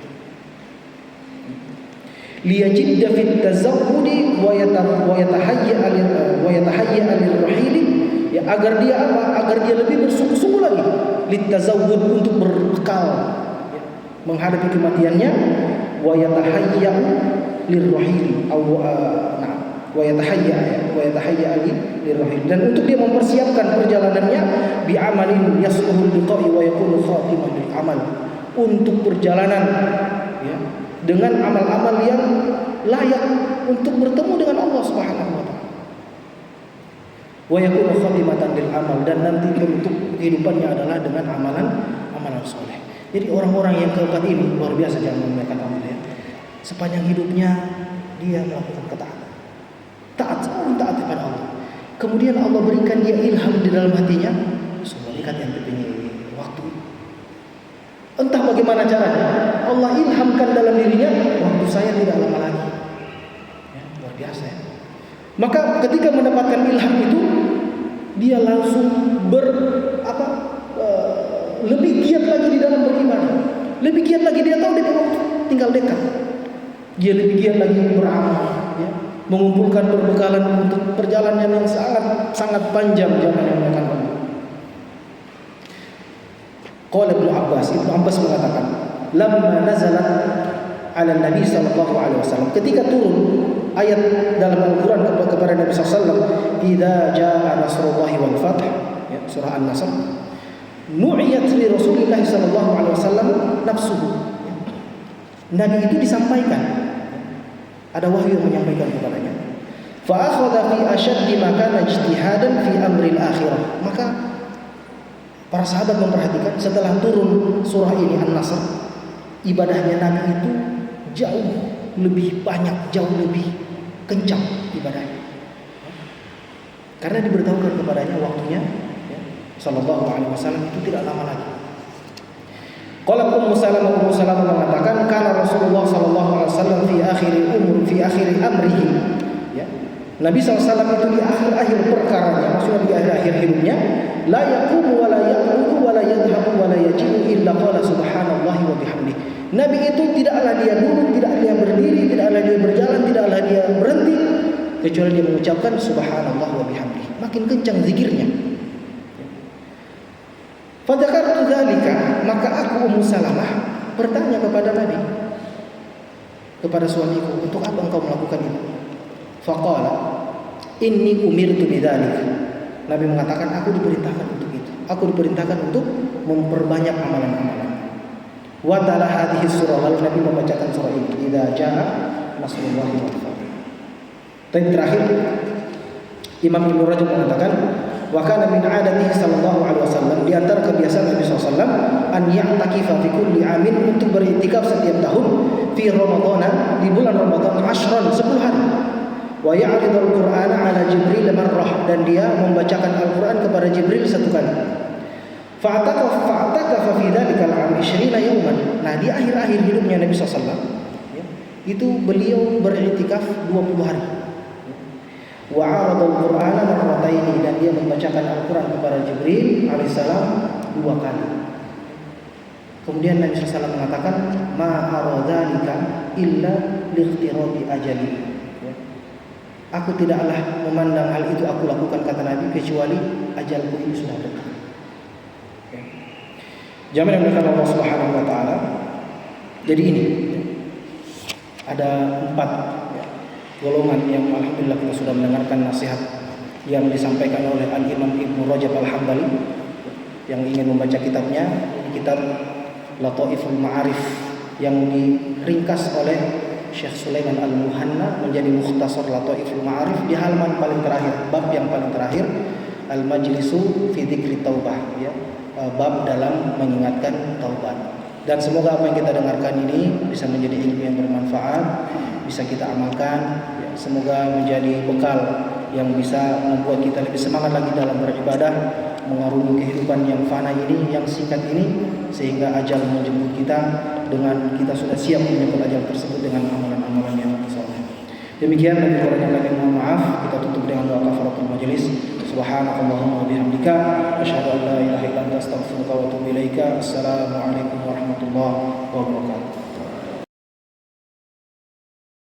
Liyajidda fit tazawwudi wa yatahayya lirrahili, ya, agar dia apa? Agar dia lebih bersungguh-sungguh lagi litazawwud, untuk berbekal ya, menghadapi kematiannya. Wa yatahayya lirrahili wa yatahayya lirrahili, dan untuk dia mempersiapkan perjalanannya bi amalin yasluhul liqa'i wa yakunu khatimah lil amal, untuk perjalanan ya, dengan amal-amal yang layak untuk bertemu dengan Allah Subhanahu wa taala. Wa yakunu khatimatan lil amal, dan nanti bentuk kehidupannya adalah dengan amalan saleh. Jadi orang-orang yang keempat ini luar biasa, jangan membiarkan amal ya. Sepanjang hidupnya dia melakukan ketaatan. Taat kepada Allah. Kemudian Allah berikan dia ilham di dalam hatinya. Malaikat yang berpinggir waktu. Entah bagaimana caranya, Allah ilhamkan dalam dirinya, waktu saya tidak lama lagi. Ya, luar biasa ya. Maka ketika mendapatkan ilham itu, dia langsung lebih giat lagi di dalam beribadah. Lebih giat lagi, dia tahu dia waktu tinggal dekat. Dia lebih giat lagi beramal, ya, mengumpulkan perbekalan untuk perjalanan yang sangat panjang zaman yang akan datang. Qala Ibnu Abbas mengatakan, lamma nazalat 'ala Nabi sallallahu alaihi wasallam, ketika turun ayat dalam Al-Qur'an kepada Nabi sallallahu alaihi wasallam, idza jaa nasrullahi wal fath, ya, surah An-Nasr, nu'iyat li Rasulillah sallallahu alaihi wasallam nafsuhu. Nabi itu disampaikan, ada wahyu yang menyampaikan kepadanya. Fa akhadha fi ashaddi ma kana ijtihadan fi amril akhirah. Maka para sahabat memperhatikan setelah turun surah ini An-Nasr, ibadahnya Nabi itu jauh lebih banyak, jauh lebih kencang ibadahnya. Karena diberitahukan kepadanya waktunya, ya, sallallahu alaihi wasallam itu tidak lama lagi. Qala Ummu Salamah mengatakan, kana Rasulullah sallallahu alaihi wasallam fi akhir amrihi, ya. Nabi SAW itu di akhir-akhir perkaranya, maksudnya di akhir-akhir hidupnya, la yaqumu wa la yaqumu wa la yadhhabu wa la yaji'u illa qala subhanallahi wa bihamdihi. Nabi itu tidaklah dia duduk, tidaklah dia berdiri, tidaklah dia berjalan, tidaklah dia berhenti, kecuali dia mengucapkan subhanallah wa bihamdihi. Makin kencang zikirnya. Fadzakartu dzalika, maka aku Ummu Salamah bertanya kepada Nabi, kepada suamiku, untuk apa engkau melakukan itu? Faqala inni umirtu bidzalik. Nabi mengatakan, aku diperintahkan untuk itu. Aku diperintahkan untuk memperbanyak amalan-amalan. Wa ta'ala hadhihi surah, lalu Nabi membacakan surah ini, idza jaa nasrullahi wal fath. Dan terakhir Imam Ibnu Rajab mengatakan, wa kana min 'adatihi sallallahu alaihi wasallam, di antara kebiasaan Nabi sallallahu alaihi wasallam, an ya'takifa fi kulli 'amin, untuk beriktikaf setiap tahun, fi Ramadan, di bulan Ramadan, 10 hari. Wa ya'ridul Qur'ana 'ala Jibril marrah, dan dia membacakan Al-Qur'an kepada Jibril satu kali. Fa'atakafa fi dzalikal 'am 20 yawman. Nah, di akhir-akhir hidupnya Nabi sallallahu alaihi wasallam, ya, itu beliau beriktikaf 20 hari. Wa 'aradul Qur'ana marrataini, dan dia membacakan Al-Qur'an kepada Jibril alaihissalam 2 kali. Kemudian Nabi sallallahu alaihi wasallam mengatakan, ma aradzalika illa liqtirabi ajali. Aku tidaklah memandang hal itu aku lakukan, kata Nabi, kecuali ajalku ini sudah dekat. Jamaah yang dimuliakan Allah Subhanahu wa taala. Jadi ini ada 4 golongan yang alhamdulillah kita sudah mendengarkan nasihat yang disampaikan oleh Al-Imam Ibnu Rajab Al-Hambali yang ingin membaca kitabnya. Ini kitab Lataiful Ma'arif yang diringkas oleh Syekh Sulaiman Al-Muhanna menjadi mukhtasar Lataiful Ma'arif di halaman paling terakhir, bab yang paling terakhir, Al-Majlisu fi Dzikri Taubah, ya, bab dalam mengingatkan taubat. Dan semoga apa yang kita dengarkan ini bisa menjadi ilmu yang bermanfaat, bisa kita amalkan, ya. Semoga menjadi bekal yang bisa membuat kita lebih semangat lagi dalam beribadah, mengarungi kehidupan yang fana ini, yang singkat ini, sehingga ajal menjemput kita dengan kita sudah siap menyambut ajal tersebut dengan amalan-amalan yang saleh. Demikian, bagi orang yang kami mohon maaf, kita tutup dengan doa kafaratul majelis. Subhanakallahumma wa bihamdika, asyhadu an la ilaha illa anta, astaghfiruka wa atubu ilaika. Assalamualaikum warahmatullahi wabarakatuh.